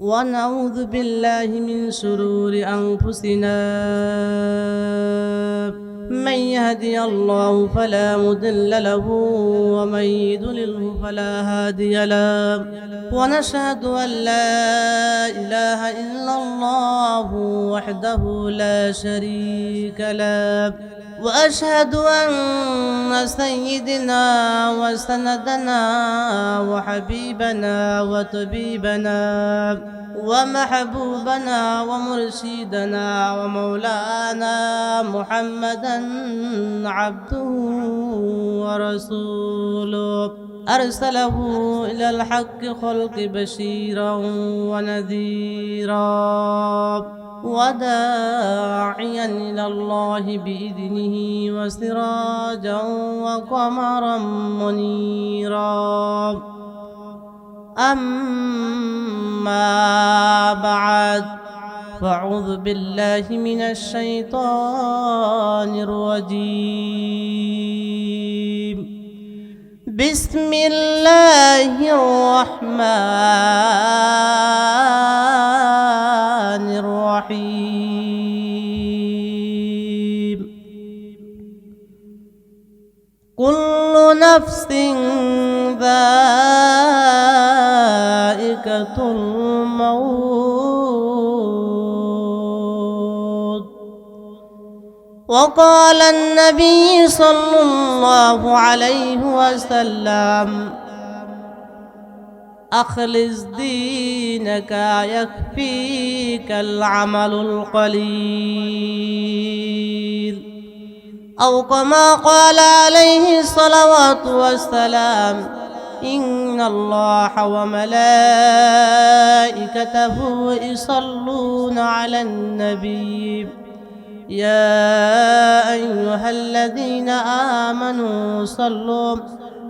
ونعوذ بالله من شرور أنفسنا من يهدي الله فلا مضل له ومن يضلله فلا هادي له ونشهد أن لا إله إلا الله وحده لا شريك له وأشهد أن سيدنا وسندنا وحبيبنا وطبيبنا ومحبوبنا ومرشدنا ومولانا محمدا عبده ورسوله أرسله إلى الحق خلق بشيرا ونذيرا وداعيا إلى الله بإذنه وسراجا وقمرا منيرا أما بعد فأعوذ بالله من الشيطان الرجيم بسم الله الرحمن الرحيم كل نفس ذائقة الموت وقال النبي صلى الله عليه وسلم أخلص دينك يكفيك العمل القليل أو كما قال عليه الصلوات والسلام إن الله وملائكته يصلون على النبي يا أيها الذين آمنوا صلوا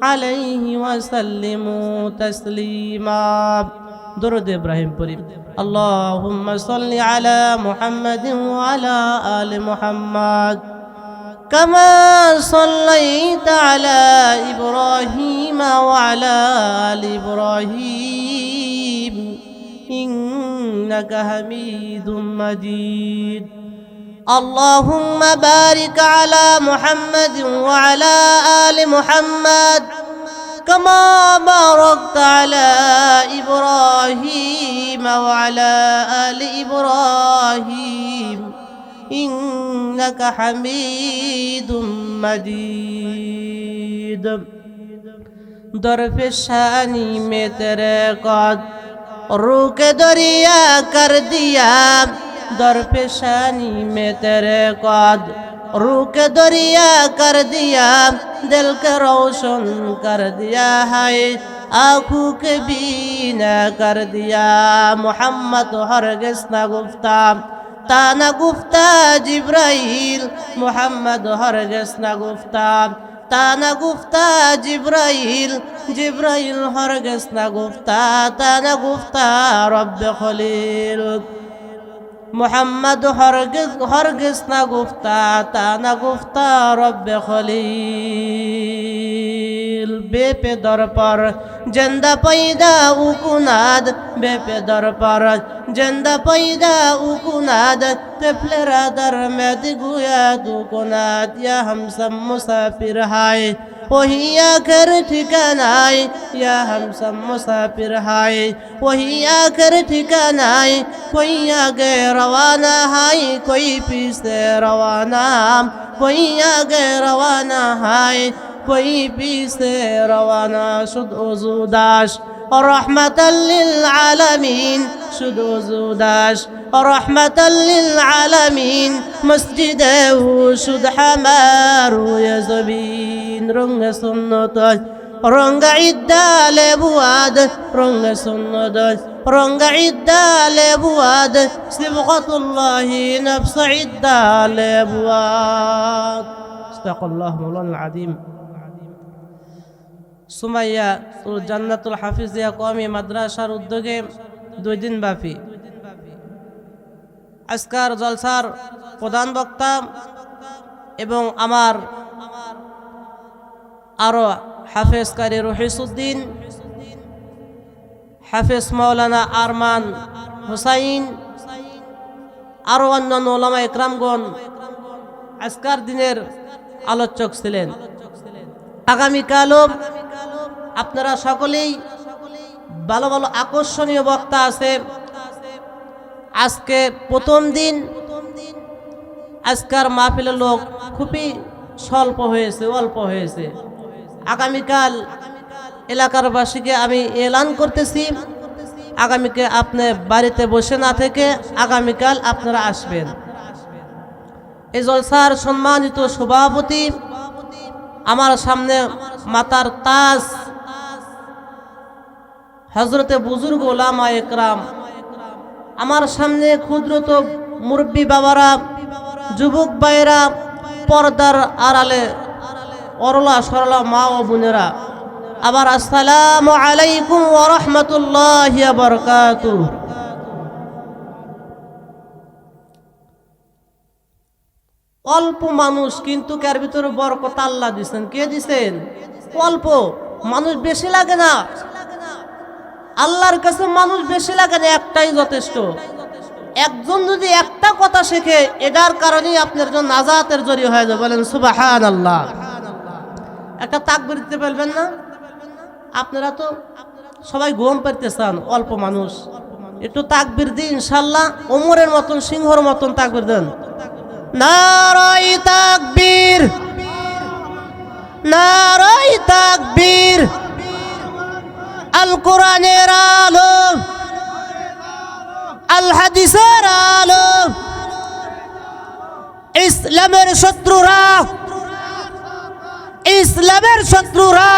عليه وسلموا تسليما درود إبراهيم بريم اللهم صل على محمد وعلى آل محمد كما صليت على إبراهيم وعلى آل إبراهيم إنك حميد مجيد اللهم بارك على محمد وعلى آل محمد كما باركت على إبراهيم وعلى آل إبراهيم إنك حميد مجيد दरफशानी में तेरे कद रुक दरिया कर दिया दरफशानी में तेरे कद रुक दरिया कर दिया दिल के रोशन कर दिया है आँखों के बीना कर दिया मोहम्मद हरगिज़ न गुफ्ता ताना गुफ्ता जिब्राइल मोहम्मद हरगिज़ न गुफ्ता ताना गुफ्ता जिब्राइल जिब्राइल हरगिज़ न गुफ्ता ताना गुफ्ता रब्ब खलील मोहम्मद हरगिज़ न गुफ्ता ताना गुफ्ता रब्ब खलील बेपे दर पर जिंदा पैदा उकुनाद बेपे दर पर जिंदा पैदा उकुनाद तफलरा दर में दिगुया दुकुनाद या हम सब मुसाफिर हाय वही आखिर ठिकानाय या हम सब मुसाफिर हाय वही आखिर ठिकानाय कोई आगे रवाना हाय कोई पीछे रवाना कोई आगे रवाना हाय कोई पीछे रवाना शुद्ध उज़ूदाश रहमतल लिल आलमीन शुद्ध उज़ूदाश रहमतल लिल आलमीन मस्जिद शुद्ध हमारू या ज़मीन रंग सुन्नत रंग इद्दा लेबुआद रंग सुन्नत रंग इद्दा लेबुआद सिबगतुल्लाहि नफ्स इद्दा लेबुआद अस्तगफिरुल्लाह मौलाना अज़ीम সুমাইয়া জান্নাতুল হাফিজিয়া কওমি মাদ্রাসার উদ্যোগে 2 দিন ব্যাপী আজকের জলসার প্রধান বক্তা এবং আমার আরো হাফেজ কারি রহিসউদ্দিন হাফেজ মাওলানা আরমান হুসাইন, আরো অন্যান্য ওলামা একরামগণ আজকের দিনের আলোচক ছিলেন। আগামীকালও আপনারা সকলেই ভালো ভালো আকর্ষণীয় বক্তা আছে। আজকে প্রথম দিন, আজকের মাহফিলের লোক খুবই অল্প হয়েছে। আগামীকাল এলাকার বাসীকে আমি এলান করতেছি, আগামীকে আপনি বাড়িতে বসে না থেকে আগামীকাল আপনারা আসবেন। এই জলসার সম্মানিত সভাপতি, আমার সামনে মাতার তাজ হযরতে বুজুর্গ ওলামা একরাম, আমার সামনে ক্ষুদ্রত মুরব্বী বাবারা, যুবক ভাইয়েরা, পর্দার আড়ালে অরলা সরলা মা ও বোনেরা, আবার আসসালামু আলাইকুম ওয়া রাহমাতুল্লাহি ওয়া বারাকাতুহু। অল্প মানুষ কিন্তু কার ভিতরে বরকত আল্লাহ দিবেন। কে দিবেন? অল্প মানুষ, বেশি লাগে না। আল্লাহর কাছে মানুষ বেশি লাগে না, একটাই যথেষ্ট। একজন যদি একটা কথা শেখে, এটার কারণেই আপনার জন্য নাজাতের জরিয়া হয়ে যাবে। বলেন সুবহানাল্লাহ। একটা তাকবীর দিতে পারবেন না? আপনারা তো সবাই ঘুম পাইতে চান, অল্প মানুষ, একটু তাকবীর দিন ইনশাআল্লাহ। ওমরের মতন, সিংহর মতন তাকবীর দেন। নারায়ে তাকবীর, নারায়ে তাকবীর। আল কোরআনের আলো, আল হাদিসের আলো, ইসলামের শত্রুরা, ইসলামের শত্রুরা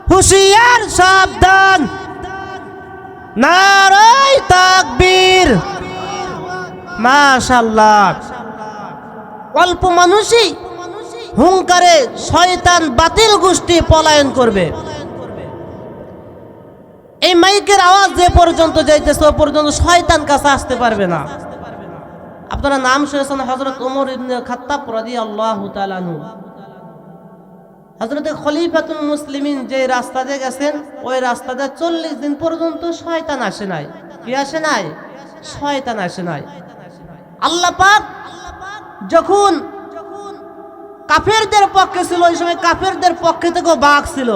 হুঁশিয়ার, সাবধান। নারায়ে তাকবীর। মাশাআল্লাহ। অল্প মানুষই হুঙ্কারে শয়তান বাতিল গোষ্ঠী পলায়ন করবে। এই মাইকের আওয়াজ যে পর্যন্ত যাইতেছে ও পর্যন্ত শয়তান কাছে আসতে পারবে না। আপনারা নাম শুনেছেন হযরত ওমর ইবনে খাত্তাব রাদিয়াল্লাহু তাআলা আনহু, হযরত খলিফাতুল মুসলিমিন যে রাস্তা দিয়ে গেছেন, ওই রাস্তা দিয়ে 40 দিন পর্যন্ত শয়তান আসে নাই। কি আসে নাই? শয়তান আসে নাই। আল্লাহ পাক যখন কাফেরদের পক্ষে ছিল, ওই সময় কাফেরদের পক্ষে থেকেও বাঘ ছিল।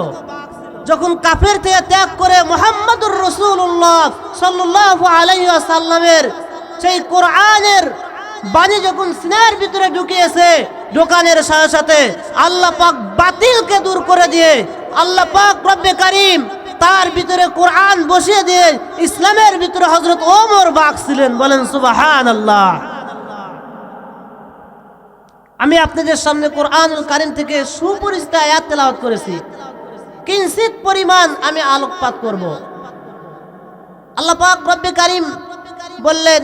যখন কাফের থেকে ত্যাগ করে মুহাম্মদুর রাসূলুল্লাহ সাল্লাল্লাহু আলাইহি ওয়াসাল্লামের সেই কোরআনের বাণী যখন সিনার ভিতরে ঢুকিয়েছে, ঢোকানোর সাথে সাথে আল্লাহ পাক বাতিলকে দূর করে দিয়ে আল্লাহ পাক রব্বে কারীম তার ভিতরে কোরআন বসিয়ে দিয়ে ইসলামের ভিতরে হযরত ওমর বাঘ ছিলেন। বলেন সুবহানাল্লাহ। আমি আপনাদের সামনে কোরআনুল কারীম থেকে সুপরিচিত আয়াত তেলাওয়াত করেছি, কিঞ্চিত পরিমাণ আমি আলোকপাত করব। আল্লাহ পাক রব্বে কারীম বললেন,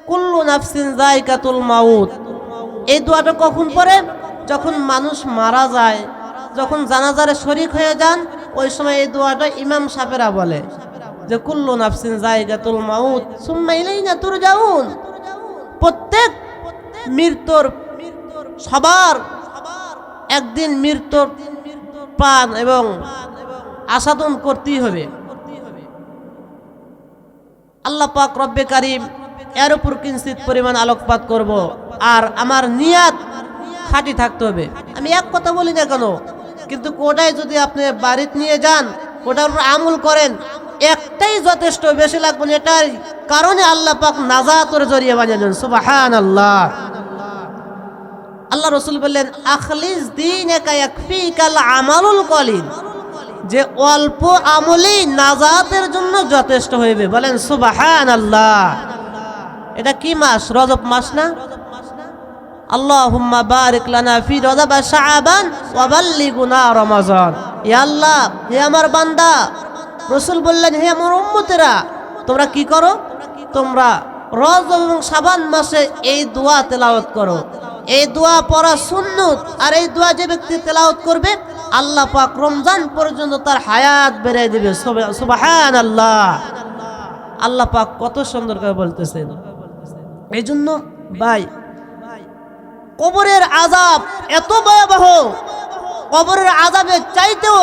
কুল্লু নাফসিন যায়কাতুল মাউত। এই দোয়াটা কখন পড়ে? যখন মানুষ মারা যায়, যখন জানাজারে শরীক হয়ে যান, ওই সময় এই দোয়াটা ইমাম সাহেবেরা বলে যে কুল্লু নাফসিন যায়কাতুল মাউত সুম্মা ইলাইনা তুরজাউন। প্রত্যেক মৃত্যুর, সবার একদিন মৃত্যুর পান এবং আস্বাদন করতেই হবে। আল্লাহ পাক রব্বে কারীম এর উপর কিঞ্চিত পরিমাণ আলোকপাত করব। আর আমার নিয়াত খাঁটি থাকতে হবে। আমি এক কথা বলি না কেন, কিন্তু কোটায় যদি আপনি বাড়িতে নিয়ে যান, ওটার উপর আমল করেন, একটাই যথেষ্ট, বেশি লাগবে না। এটার কারণে আল্লাহ পাক নাজাতের জরিয়া বানিয়ে দেন। সুবহানাল্লাহ। আল্লাহ রাসূল বললেন, আখলিস দীনাকা ইয়াকফিকাল আমালুল কলিল, যে অল্প আমলই নাজাতের জন্য যথেষ্ট হইবে। বলেন সুবহানাল্লাহ। এটা কি মাস? রজব মাস না? আল্লাহুম্মা বারিক লানা ফি রজব শাবান ওয়া বাল্লিগুনা রমাজান। ইয়া আল্লাহ, হে আমার বান্দা, রাসূল বললেন, হে আমার উম্মতেরা, তোমরা কি করো? তোমরা রজব এবং শাবান মাসে এই দোয়া তেলাওয়াত করো। এই দোয়া পড়া সুন্নত। আর এই দোয়া যে ব্যক্তি তেলাওয়াত করবে, আল্লাহ পাক রমজান পর্যন্ত তার হায়াত বেড়ে দিবে। সুবহানাল্লাহ। আল্লাহ পাক কত সুন্দর করে বলতেছেন। এই জন্য ভাই, কবরের আযাব এত ভয়াবহ, কবরের আযাবের চাইতেও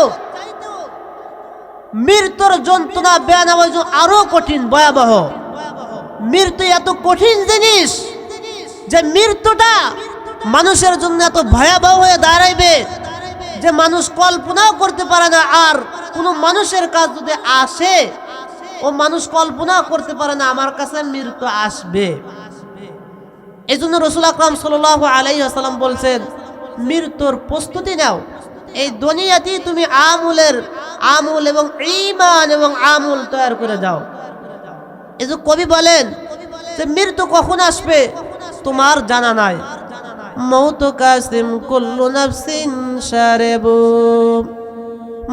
মৃত্যুর যন্ত্রণা বেদনা আরো কঠিন ভয়াবহ। মৃত্যু এত কঠিন জিনিস যে মৃত্যুটা মানুষের জন্য এত ভয়াবহ হয়ে দাঁড়াইবে যে মানুষ কল্পনাও করতে পারে না। আর কোনো মানুষের কাছে যদি আসে, ও মানুষ কল্পনাও করতে পারে না আমার কাছে মৃত্যু আসবে। এই জন্য রাসূল আকরাম সাল্লাল্লাহু আলাইহি ওয়াসাল্লাম বলছেন, মৃত্যুর প্রস্তুতি নাও। এই দুনিয়াতেই তুমি আমল এবং ঈমান এবং আমল তৈরি করে যাও। এই যে কবি বলেন যে মৃত্যু কখন আসবে তোমার জানা নাই। মৌত কাসিম কুল্লু নাফসিন শারিবু,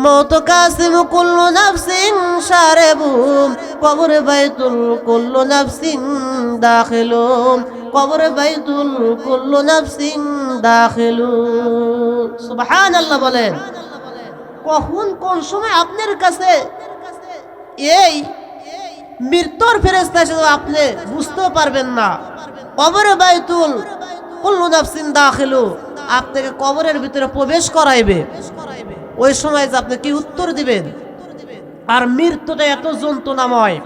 মৌত কাসিম কুল্লু নাফসিন শারিবু, কবর বাইতুল কুল্লু নাফসিন দাখিলু, কবর বাইতুল কুল্লু নাফসিন দাখিলু। সুবহানাল্লাহ বলেন। কখন কোন সময় আপনার কাছে এই মৃত্যুর ফেরেশতা এসে আপনি বুঝতে পারবেন না। কবর বাইতুল কুল্লু নাফসিন দাখিলু, আপনাকে কবরের ভিতরে প্রবেশ করাইবে। ওই সময় যে আপনি কি উত্তর দিবেন? আর মৃত্যুটা এত যন্ত্রণাময়।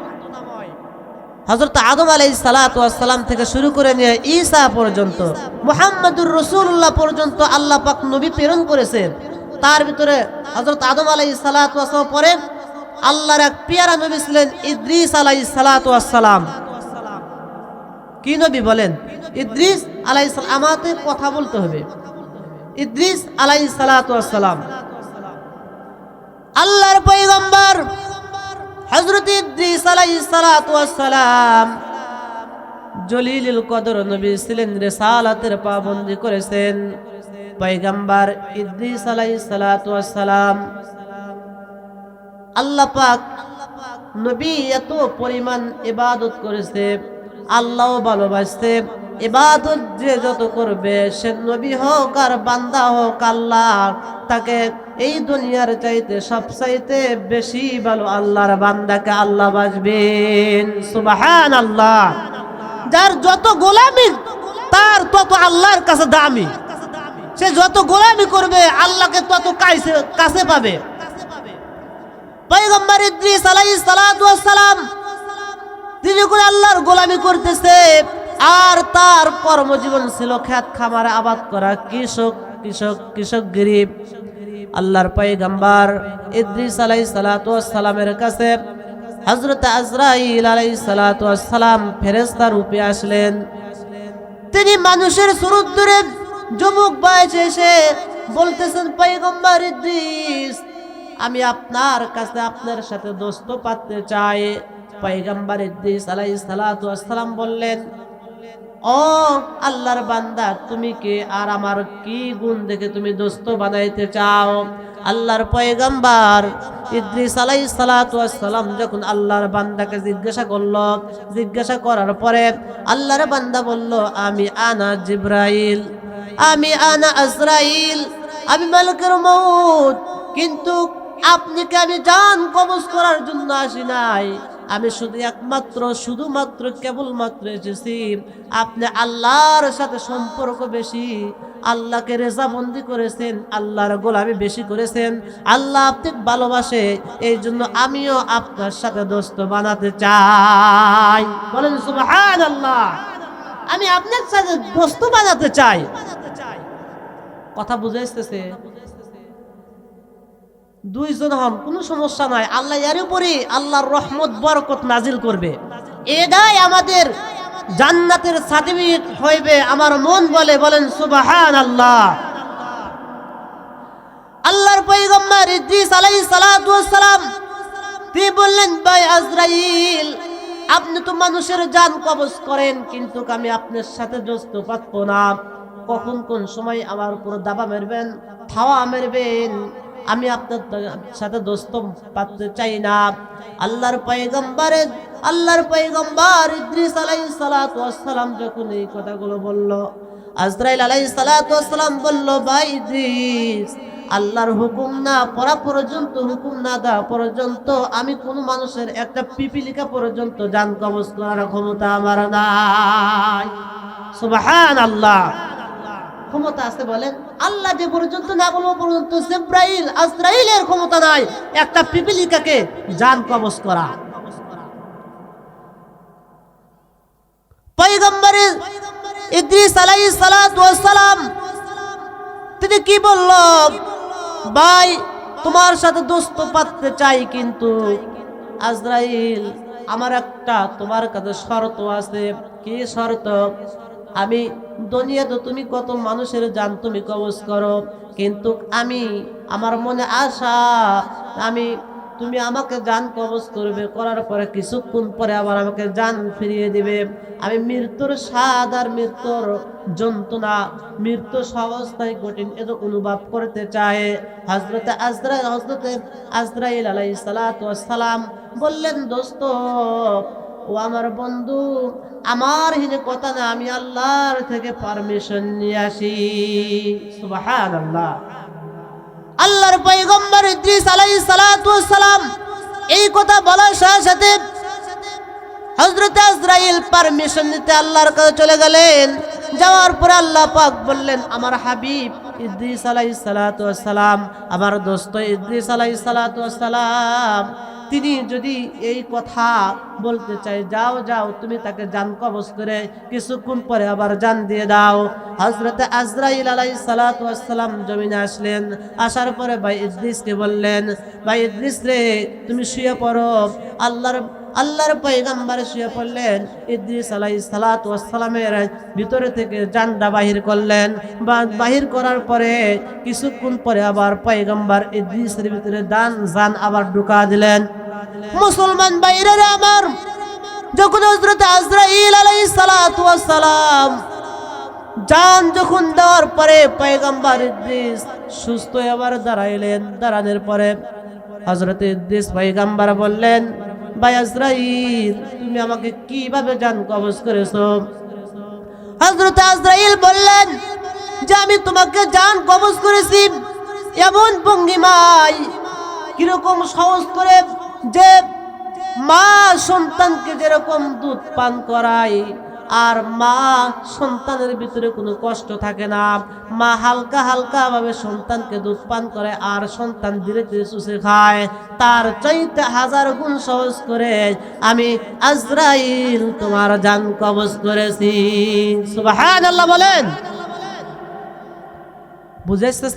হযরত আদম আলাইহিস সালাতু ওয়াস সালাম থেকে শুরু করে নিয়ে ঈসা পর্যন্ত, মুহাম্মদুর রাসূলুল্লাহ পর্যন্ত আল্লাহ পাক নবী প্রেরণ করেছেন। তার ভিতরে হযরত আদম আলাইহিস সালাতু ওয়াস সালাম পরে আল্লাহর এক পেয়ারা নবী ছিলেন ইদ্রিস আলাইহিস সালাতু ওয়াস সালাম। কি নবী বলেন? ইদ্রিস আলাইহিস সালাম। আমাদের কথা বলতে হবে। ইদ্রিস আলাইহিস সালাতু ওয়াস সালাম আল্লাহর পয়গম্বর হযরত ইদ্রিস আলাইহিস সালাতু ওয়াস সালাম জলিলুল কদর নবী ছিলেন, রিসালাতের পাবন্দি করেছেন। পয়গম্বর ইদ্রিস আলাইহিস সালাতু ওয়াস সালাম আল্লাহ পাক নবী এত পরিমাণ ইবাদত করেছে, আল্লাহও ভালোবাসছে। ইবাদত যে যত করবে, সে নবী হোক আর বান্দা হোক, আল্লাহ তাকে এই দুনিয়ার চাইতে সবচাইতে বেশি ভালো আল্লাহর বান্দাকে আল্লাহ বাসবেন। সুবহানাল্লাহ। যার যত গোলামি তার তত আল্লাহর কাছে দামি। সে যত গোলামি করবে আল্লাহকে তত কাছে পাবে। পয়গম্বর ইদ্রিস আলাইহিস সালাতু ওয়াস সালাম তিনি করে আল্লাহর গোলামি করতেছে, আর তার কর্মজীবন ছিল খেত খামারে আবাদ করা, কৃষকগিরি। আল্লাহর পয়গম্বর ইদ্রিস আলাইহিস সালাতু ওয়াস সালামের কাছে হযরত আজরাইল আলাইহিস সালাতু ওয়াস সালাম ফেরেশতা রূপে আসলেন। তিনি মানুষের সুরত ধরে যুবক বয়সে এসে বলতেছেন, পয়গম্বর ইদ্রিস, আমি আপনার কাছে আপনার সাথে দোস্ত পাততে চাই। পয়গম্বর ইদ্রিস আলাইহিস সালাতু ওয়াস সালাম বললেন, ও আল্লাহর বান্দা, তুমি কে আর আমার কি গুণ দেখে তুমি দোস্ত বানাইতে চাও? আল্লাহর পয়গম্বর ইদ্রিস আলাইহিস সালাতু ওয়াস সালাম যখন আল্লাহর বান্দাকে জিজ্ঞাসা করার পরে আল্লাহর বান্দা বলল, আমি আনা জিবরাইল, আমি আনা আজরাইল, আমি মালিকুল মউত। কিন্তু আপনাকে আমি জান কবজ করার জন্য আসি নাই। আমি শুধুমাত্র কেবলমাত্র এসেছি আপনি আল্লাহর সাথে সম্পর্ক বেশি, আল্লাহকে রেজাবন্দি করেছেন, আল্লাহর গোলামি বেশি করেছেন, আল্লাহ আপনাকে ভালোবাসে, এই জন্য আমিও আপনার সাথে দোস্ত বানাতে চাই। বলেন সুবহানাল্লাহ। আমি আপনার সাথে দোস্ত বানাতে চাই। কথা বুঝে আসতেছে? দুইজন হন, কোনো সমস্যা নাই। আল্লাহ এর উপরে আল্লাহর রহমত বরকত নাজিল করবে। এটাই আমাদের জান্নাতের সার্টিফিকেট হইবে। আমার মন বলে, বলেন সুবহানাল্লাহ। আল্লাহর পয়গম্বর ইদ্রিস আলাইহিস সালাতু ওয়াস সালাম তিনি বললেন, ভাই আজরাইল, আপনি তো মানুষের জান কবজ করেন, কিন্তু আমি আপনার সাথে দোস্ত পাতবো না। কখন কোন সময় আমার উপর দাবা মারবেন, থাওয়া মারবেন, আমি আপনার সাথে দোস্ত পাততে চাই না। আল্লাহর পয়গম্বর ইদ্রিস আলাইহিস সালাতু ওয়াস সালাম যখন এই কথাগুলো বলল, আজরাইল আলাইহিস সালাতু ওয়াস সালাম বলল, ভাই ইদ্রিস, আল্লাহর হুকুম না পড়া পর্যন্ত, হুকুম না দেওয়া পর্যন্ত আমি কোন মানুষের একটা পিপিলিকা পর্যন্ত জান কবজ করার ক্ষমতা আমার নাই। সুবহানাল্লাহ। ক্ষমতা আছে বলেন? আল্লাহ যে পর্যন্ত না বলবো পর্যন্ত জিব্রাইল আজরাইলের ক্ষমতা নাই একটা পিপিলিকাকে জান কবজ করা। পয়গম্বর ইদ্রিস আলাইহিস সালাতু ওয়াস সালাম তিনি কি বলল, ভাই তোমার সাথে দোস্ত পাততে চাই, কিন্তু আজরাইল আমার একটা তোমার কাছে শর্ত আছে। কি শর্ত? আমি দুনিয়াতে তুমি কত মানুষের জান তুমি কবজ করো, কিন্তু আমি আমার মনে আশা তুমি আমাকে জান কবজ করবে, করার পরে কিছুক্ষণ পরে আবার আমাকে জান ফিরিয়ে দিবে। আমি মৃত্যুর স্বাদ আর মৃত্যুর যন্ত্রণা, মৃত্যু সহজতাই কঠিন এটা অনুভব করতে চায়। হযরতে আজরাইল আলাইহিস সালাতু ওয়াস সালাম বললেন, দোস্ত ও আমার বন্ধু, আমার হিনে কথা না, আমি আল্লাহর থেকে পারমিশন নিয়ে আসি। সুবহানাল্লাহ। আল্লাহর পয়গম্বর ইদ্রিস আলাইহিস সালাতু ওয়াস সালাম এই কথা বলার সাথে সাথে হযরত আজরাইল পারমিশন নিতে আল্লাহর কাছে চলে গেলেন। যাওয়ার পরে আল্লাহ পাক বললেন, আমার হাবিব ইদ্রিস আলাইহিস সালাতু ওয়াস সালাম, আমার দোস্ত ইদ্রিস আলাইহিস সালাতু ওয়াস সালাম, তিনি যদি এই কথা বলতে চাই, যাও যাও তুমি তাকে জান কবজ করে কিছুক্ষণ পরে আবার জান দিয়ে দাও। হযরত আজরাইল আলাইহিস সালাতু ওয়াস সালাম জমিনে আসলেন। আসার পরে ভাই ইদ্রিসকে বললেন, ভাই ইদ্রিস রে তুমি শুয়ে পড়ো। আল্লাহর পয়গম্বর শুয়ে পড়লেন। ইদ্রিস আলাইহিস সালাতু ওয়াস সালামের ভিতরে থেকে জানটা বাহির করলেন। বাহির করার পরে কিছুক্ষণ পরে আবার পয়গম্বর ইদ্রিসের ভিতরে জান আবার ঢুকা দিলেন। মুসলমান ভাইরা আমার, যখন হযরত আজরাইল আলাইহিস সালাতু ওয়াস সালাম জান যখন দেওয়ার পরে পয়গম্বর ইদ্রিস সুস্থ হয়ে আবার দাঁড়াইলেন। দাঁড়ানোর পরে হযরত ইদ্রিস পয়গম্বর বললেন, ভাই আজরাইল তুমি আমাকে কিভাবে জান কবজ করেছো? হযরত আজরাইল বললেন যে আমি তোমাকে জান কবজ করেছি এমন ভঙ্গিমায়, কিরকম সহজ করে, যে মা সন্তানকে যেরকম দুধ পান করায় আর মা সন্তানের ভিতরে কোনো কষ্ট থাকে না, মা হালকা হালকা ভাবে সন্তানকে দুধ পান করে আর সন্তান ধীরে ধীরে চুষে খায়, তার চাইতে 1000 গুণ সহজ করে আমি আজরাইল তোমার জান কবজ করেছি। সুবহানাল্লাহ বলেন। বুঝেছিস?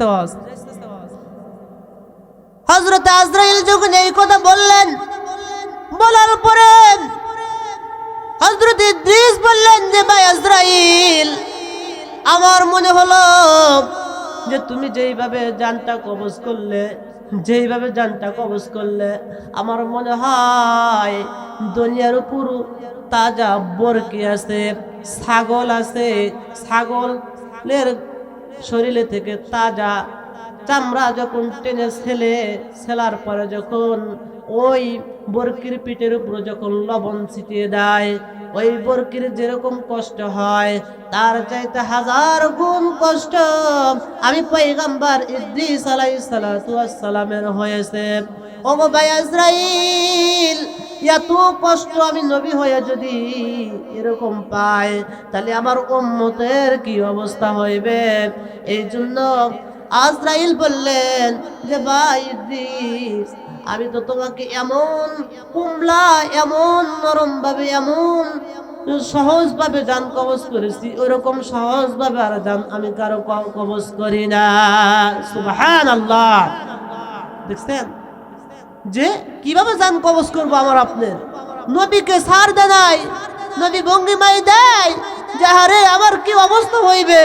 হযরত আজরাইল যখন এই কথা বললেন, বলার পরে হযরত ইদ্রিস বললেন যে ভাই আজরাইল, আমার মনে হলো যে তুমি যেইভাবে জানটা কবজ করলে আমার মনে হয় দুনিয়ার উপর তাজা বরকি আছে, ছাগল আছে, ছাগলের শরীরে থেকে তাজা চামড়া যখন টেনে ছেলার পরে যখন ওই বরকির পিঠের উপর যখন লবণ ছিটিয়ে দেয়, ওই বরকির যেরকম কষ্ট হয় তার চাইতে 1000 গুণ কষ্ট আমি পয়গম্বর ইদ্রিস আলাইহিস সালাতু ওয়াস সালামের হয়েছে। ওগো ভাই আজরাইল, এত কষ্ট আমি নবী হয়ে যদি এরকম পাই, তাহলে আমার উম্মতের কি অবস্থা হইবে? এই জন্য আজরাইল বললেন যে ভাই ইদ্রিস, আমি তো তোমাকে এমন কুমলা, এমন নরম ভাবে, এমন সহজ ভাবে জান কবজ করেছি, ওইরকম সহজ ভাবে আর জান আমি কারো কবজ করি না। সুবহানাল্লাহ। দেখছেন যে কিভাবে জান কবজ করবো আমার আপনার? নবীকে ছাড় দেয়, নবী ভঙ্গিমাই দেয় যে আরে আমার কি অবস্থা হইবে,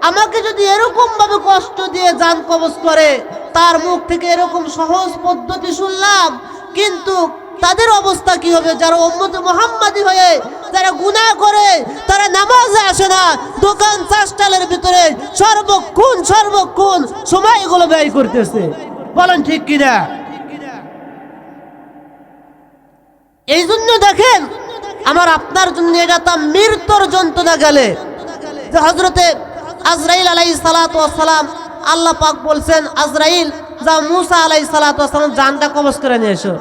আমাকে যদি এরকম ভাবে কষ্ট দিয়ে জান কবজ করে, তার মুখ থেকে এরকম সহজ পদ্ধতি শুনলাম, কিন্তু তাদের অবস্থা কি হবে? যারা উম্মতে মুহাম্মাদি হয়ে যারা গুনাহ করে, তারা নামাজে আসে না, দোকান চাষটালের ভিতরে সর্বক্ষণ সময়গুলো ব্যয় করতেছে। বলেন ঠিক কিনা? এই জন্য দেখেন আমার আপনার জন্য এটা তা মৃত্যুর যন্ত্রণা গেলে যে হযরতে আজরাইল আলাইহিস সালাতু ওয়াস সালাম, আল্লাহ পাক বলছেন আজরাইল যা মুসা আলাইহিস সালাতু ওয়াস সালাম জানটা কবজ করে নিয়ে এসো।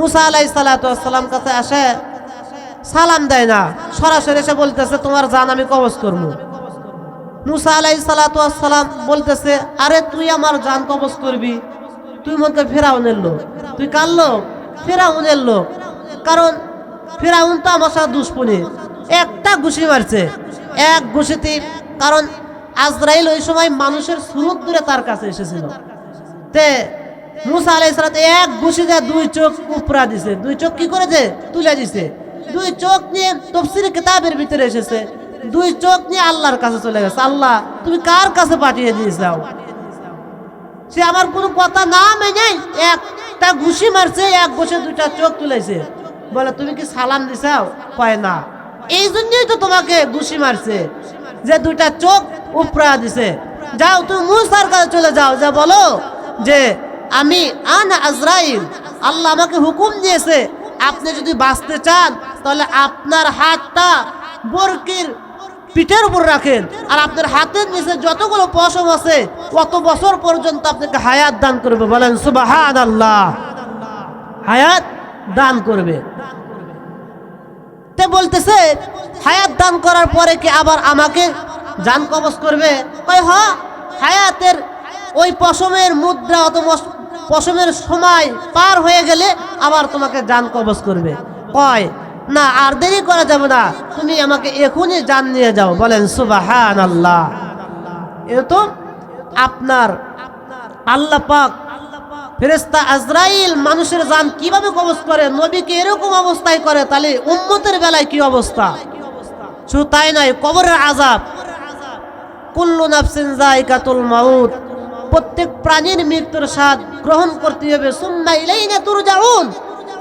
মুসা আলাইহিস সালাতু ওয়াস সালাম কাছে আসে, সালাম দেয় না, সরাসরি এসে বলতেছে তোমার জান আমি কবজ করব। মুসা আলাইহিস সালাতু ওয়াস সালাম বলতেছে, আরে তুই আমার জান কবজ করবি, তুই মনে কর ফেরাউনের লোক, তুই কার লোক? ফেরাউনের লোক। কারণ ফেরাউন তো আমার সাথে দুশ্মনী, একটা ঘুষি মারছে, এক ঘুষিতে। কারণ আজরাইল ওই সময় মানুষের সুরত দূরে তার কাছে এসেছিল। তে মুসা আলাইহিস সালাত এক ঘুষি দিয়ে দুই চোখ উপরা দিছে, দুই চোখ কি করেছে? তুলে দিছে। দুই চোখ নিয়ে তাফসীর কিতাবের ভিতরে এসেছে, দুই চোখ নিয়ে আল্লাহর কাছে চলে গেছে। আল্লাহ তুমি কার কাছে পাঠিয়ে দিয়েছাও? সে আমার কোনো কথা না মেনে একটা ঘুষি মারছে, এক ঘুষে দুইটা চোখ তুলেছে। বলে তুমি কি সালাম দিছাও? কয় না। এই জন্যই তো তোমাকে ঘুষি মারছে, যে দুইটা চোখ উপরা দিছে। যাও তুমি মুসার কাছে চলে যাও, যা বলো যে আমি আনা আজরাইল, আল্লাহ আমাকে হুকুম দিয়েছে আপনি যদি বাঁচতে চান তাহলে আপনার হাতটা বরকির পিঠের উপর রাখেন, আর আপনার হাতের নিচে যতগুলো পশম আছে কত বছর পর্যন্ত আপনাকে হায়াত দান করবে। বলেন সুবহানাল্লাহ, হায়াত দান করবে। তে বলতেছে হায়াত দান করার পরে কি আবার আমাকে জান কবজ করবে? কয় হ্যাঁ, হায়াতের ওই পশমের মুদ্রা অত পশমের সময় পার হয়ে গেলে আবার তোমাকে জান কবজ করবে। কয় না, আর দেরি করা যাবে না, তুমি আমাকে এখনই জান নিয়ে যাও। বলেন সুবহানাল্লাহ। এ তো আপনার আল্লাহ পাক ফেরেশতা আজরাইল মানুষের জান কিভাবে কবজ করে, নবীকে এরকম অবস্থায় করে, তাহলে উম্মতের বেলায় কি অবস্থা? শুধু তাই নয়, কবরের আযাব, কুল্লু নাফসিন যায়কাতুল মাউত, প্রত্যেক প্রাণীর মৃত্যুর স্বাদ গ্রহণ করতে হবে। সুম্মা ইলাইনা তুরজাউন,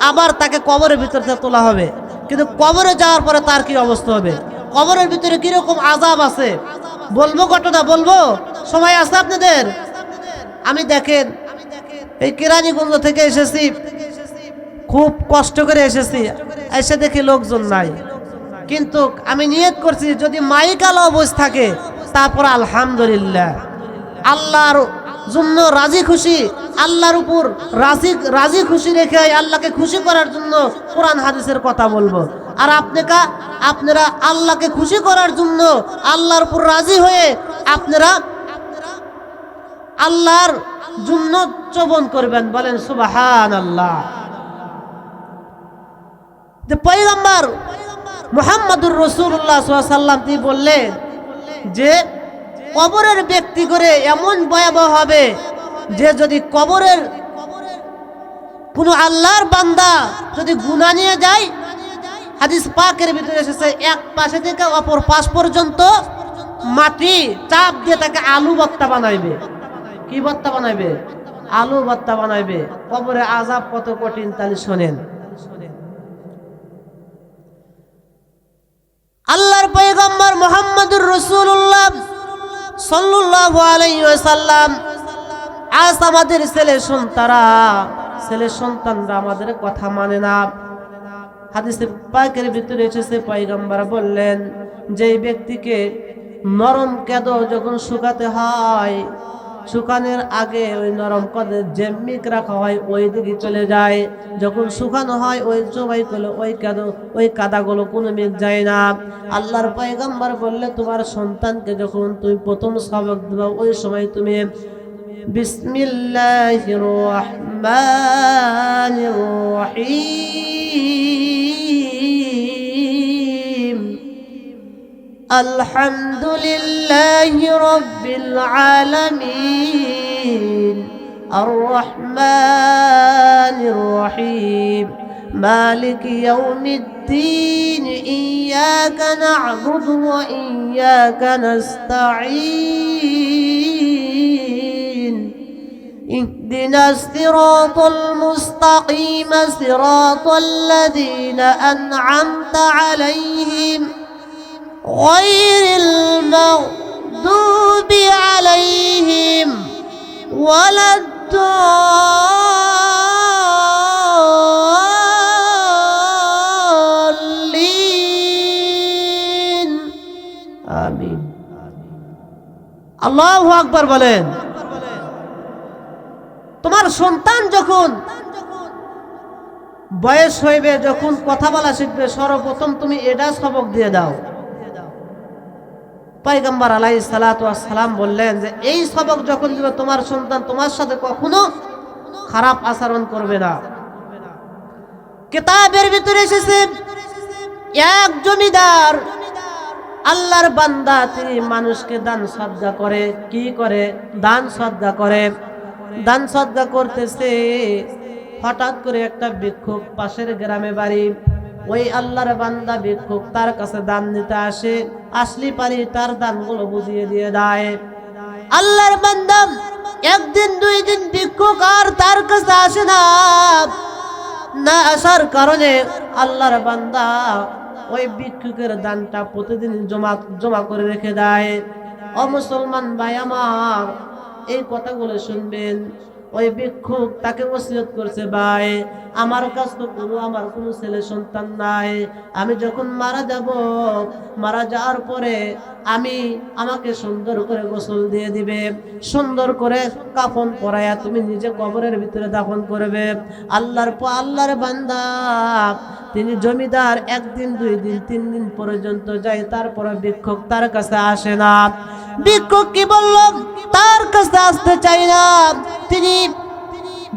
আবার তাকে কবরের ভিতর থেকে তোলা হবে। কিন্তু কবরে যাওয়ার পরে তার কি অবস্থা হবে? কবরের ভিতরে কিরকম আযাব আছে বলবো, ঘটনা বলবো, সময় আছে আপনাদের? আমি দেখেন এই কেরানীগঞ্জ থেকে এসেছি, খুব কষ্ট করে এসেছি, এসে দেখি লোকজন নাই। কিন্তু আমি নিয়ত করছি যদি মাইক আলো বসে থাকে তারপর আলহামদুলিল্লাহ, আল্লাহর জন্য রাজি খুশি, আল্লাহর উপর রাজি খুশি রেখে আল্লাহকে খুশি করার জন্য কোরআন হাদিসের কথা বলবো। আর আপনারা আল্লাহকে খুশি করার জন্য আল্লাহর উপর রাজি হয়ে আপনারা আল্লাহর জন্য চবন করবেন। বলেন সুবহানাল্লাহ। যে পয়গম্বর মুহাম্মদুর রাসূলুল্লাহ সাল্লাল্লাহু আলাইহি ওয়াসাল্লাম তিনি বললেন যে কবরের ব্যক্তি করে এমন ভয়াবহ হবে যে যদি কবরের কোন আল্লাহর বান্দা যদি গুনাহ নিয়ে যায়, হাদিস পাকের ভিতরে এসেছে এক পাশে থেকে অপর পাশ পর্যন্ত মাটি চাপ দিয়ে তাকে আলু ভর্তা বানাইবে। কি ভর্তা বানাইবে? আলু ভর্তা বানাইবে। কবরে আযাব কত কঠিন তাহলে শোনেন। আল্লাহর পয়গম্বর মুহাম্মদুর রাসূলুল্লাহ সাল্লাল্লাহু আলাইহি ওয়াসাল্লাম, আজ আমাদের ছেলে সন্তানরা আমাদের কথা মানে না। হাদিসে পাকের ভিতরে এসেছে পয়গম্বর বললেন যে ব্যক্তিকে নরম কেদো যখন শুকাতে হয়, শুকানোর আগে ওই নরম কদে যে মিক রাখা হয় ওই দিকে চলে যায়, যখন শুকানো হয় ওই জবাই করলে ওই কাদাগুলো কোনো মিক যায় না। আল্লাহর পয়গম্বর বললে তোমার সন্তানকে যখন তুমি প্রথম সবক দিবা ওই সময় তুমি বিসমিল্লাহির রহমানির রহিম আলহামদুলিল্লাহি রাব্বিল আলামিন আর রহমানির রহিম মালিক ইয়াউমিদ্দিন ইয়াকা না'বুদু ওয়া ইয়াকা নাস্তাঈন ইহদিনাস সিরাতাল মুস্তাকিম সিরাতাল লাযীনা আন'আমতা আলাইহিম غير المغضوب عليهم ولا الضالين آمين। আল্লাহু আকবার বলেন। তোমার সন্তান যখন বয়স হইবে, যখন কথা বলা শিখবে, সর্বপ্রথম তুমি এটা সবক দিয়ে দাও। পয়গম্বর আলাইহিস সালাতু ওয়াস সালাম বললেন যে এই সবক যখন দিবে তোমার সন্তান তোমার সাথে কখনো খারাপ আচরণ করবে না। কিতাবের ভিতরে এসেছে এক জমিদার আল্লাহর বান্দা, তিনি মানুষকে দান সদকা করে। কি করে? দান সদকা করে। দান সদকা করতেছে, হঠাৎ করে একটা ভিক্ষুক, পাশের গ্রামে বাড়ি, ওই আল্লাহর বান্দা ভিক্ষুক তার কাছে দান নিতে আসে। আসলি পারি তার দানগুলো বুঝিয়ে দিয়ে দেয়। আল্লাহর বান্দা একদিন দুই দিন ভিক্ষুক আর তার কাছে আসে না। না আসার কারণে আল্লাহর বান্দা ওই ভিক্ষুকের দানটা প্রতিদিন জমা করে রেখে দেয়। ও মুসলমান ভাই আমার, এই কথাগুলো শুনবেন। ওই ভিক্ষুক তাকে ওসিয়ত করছে, ভাই আমার কাছে তো আমার কোনো ছেলে সন্তান নাই, আমি যখন মারা যাব, মারা যাওয়ার পরে আমাকে সুন্দর করে গোসল দিয়ে দিবে, সুন্দর করে কাফন পরায়া তুমি নিজে কবরের ভিতরে দাফন করবে। আল্লাহর বান্দা তিনি জমিদার একদিন দুই দিন তিন দিন পর্যন্ত যায়, তারপরে ভিক্ষুক তার কাছে আসে না। ভিক্ষুক কি বলল? তার কাছে আসতে চাই না। তিনি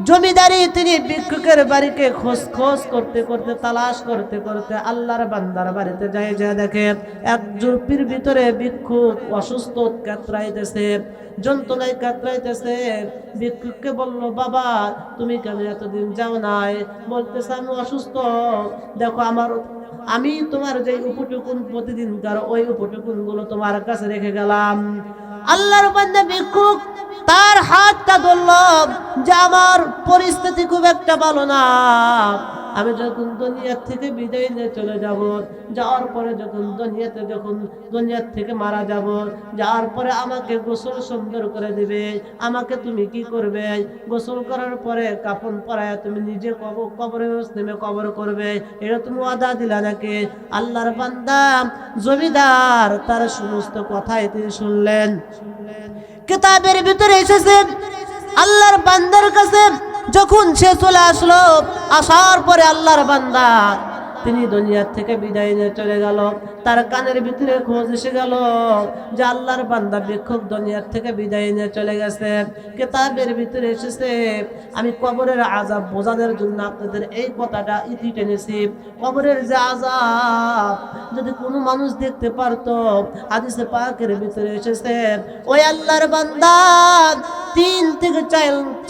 জমিদারি, তিনি ভিক্ষুকের বাড়িকে খোঁজ করতে করতে, তালাশ করতে করতে আল্লাহর বান্দার বাড়িতে যায়। যা দেখে এক ঝুপড়ির ভিতরে ভিক্ষুক অসুস্থ, কাতরাইতেছে, যন্ত্রণায় কাতরাইতেছে। ভিক্ষুককে বলল, বাবা তুমি কেন এতদিন যাও নাই? বলতেছে, আমি অসুস্থ, দেখো আমি তোমার যে উপটুকুন প্রতিদিন কারো, ওই উপটুকুন গুলো তোমার কাছে রেখে গেলাম। আল্লাহর বান্দা ভিক্ষুক তার হাতটা ধরল যে আমার পরিস্থিতি খুব একটা ভালো না, আমি যখন দুনিয়া থেকে বিদায় নিয়ে চলে যাব, যাওয়ার পরে যখন দুনিয়া থেকে মারা যাব, যাওয়ার পরে আমাকে গোসল সুন্দর করে দিবে। আমাকে তুমি কি করবে? গোসল করার পরে কাফন পরায়া তুমি নিজে কবরে নেমে কবর করবে, এটা তুমি ওয়াদা দিলা নাকি? আল্লাহর বান্দা জমিদার তার সমস্ত কথাই তিনি শুনলেন। কিতাবের ভিতরে এসেছে আল্লাহর বান্দার কাছে যখন সে চলে আসলো, আসার পরে আল্লাহর বান্দা তিনি দুনিয়া থেকে বিদায় নিয়ে চলে গেল। তার কানের ভিতরে খোঁজ এসে গেল যে আল্লাহর বান্দা ভিক্ষুক দুনিয়া থেকে বিদায় নিয়ে চলে গেছে। কিতাবের ভিতরে এসেছে, আমি কবরের আযাব বোঝানোর জন্য আপনাদের এই কথাটা ইতি টেনেছি। কবরের যে আযাব যদি কোনো মানুষ দেখতে পারতো, হাদিসে পাকের ভিতরে এসেছে ওই আল্লাহর বান্দা 3 থেকে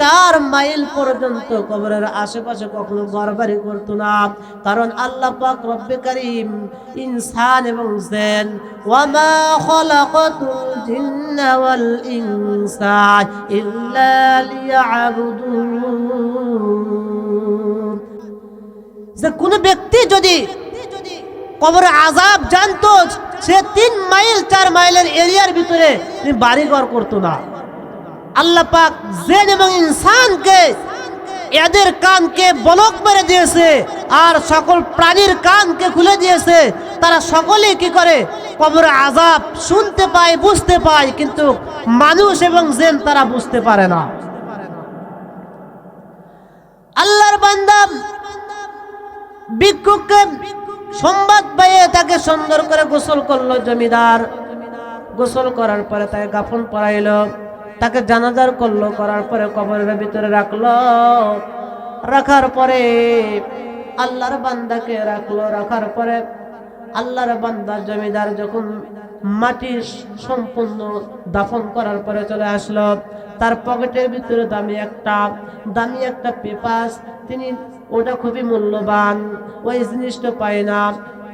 4 মাইল পর্যন্ত কবরের আশেপাশে কখনো ঘরবাড়ি করতো না। কারণ আল্লাহ পাক রব্বে কারীম ইনসান এবং জিন, ওয়ামা খালাকাতুল জিন্না ওয়াল ইনসা ইল্লা লিয়াবুদুন, যে কোন ব্যক্তি যদি কবরের আযাব জানতো, সে 3 মাইল 4 মাইলের এরিয়ার ভিতরে বাড়িঘর করতো না। আল্লাহ পাক জিন এবং ইনসানকে এদের কানকে বলক মেরে দিয়েছে, আর সকল প্রাণীর কানকে খুলে দিয়েছে। তারা সকলেই কি করে? কবরের আযাব শুনতে পায়, বুঝতে পায়, কিন্তু মানুষ এবং জিন তারা বুঝতে পারে না। আল্লাহর বান্দা ভিক্ষুককে সংবাদ পেয়ে তাকে সুন্দর করে গোসল করলো জমিদার। গোসল করার পরে তাকে কাফন পরাইলো, তাকে জানাজার করলো, করার পরে কবরের ভিতরে রাখলো। রাখার পরে আল্লাহর বান্দাকে রাখলো। রাখার পরে আল্লাহর বান্দা জমিদার যখন মাটি সম্পূর্ণ দাফন করার পরে চলে আসলো, তার পকেটের ভিতরে দামি একটা পেপার, তিনি ওটা খুবই মূল্যবান, ওই জিনিসটা পায় না।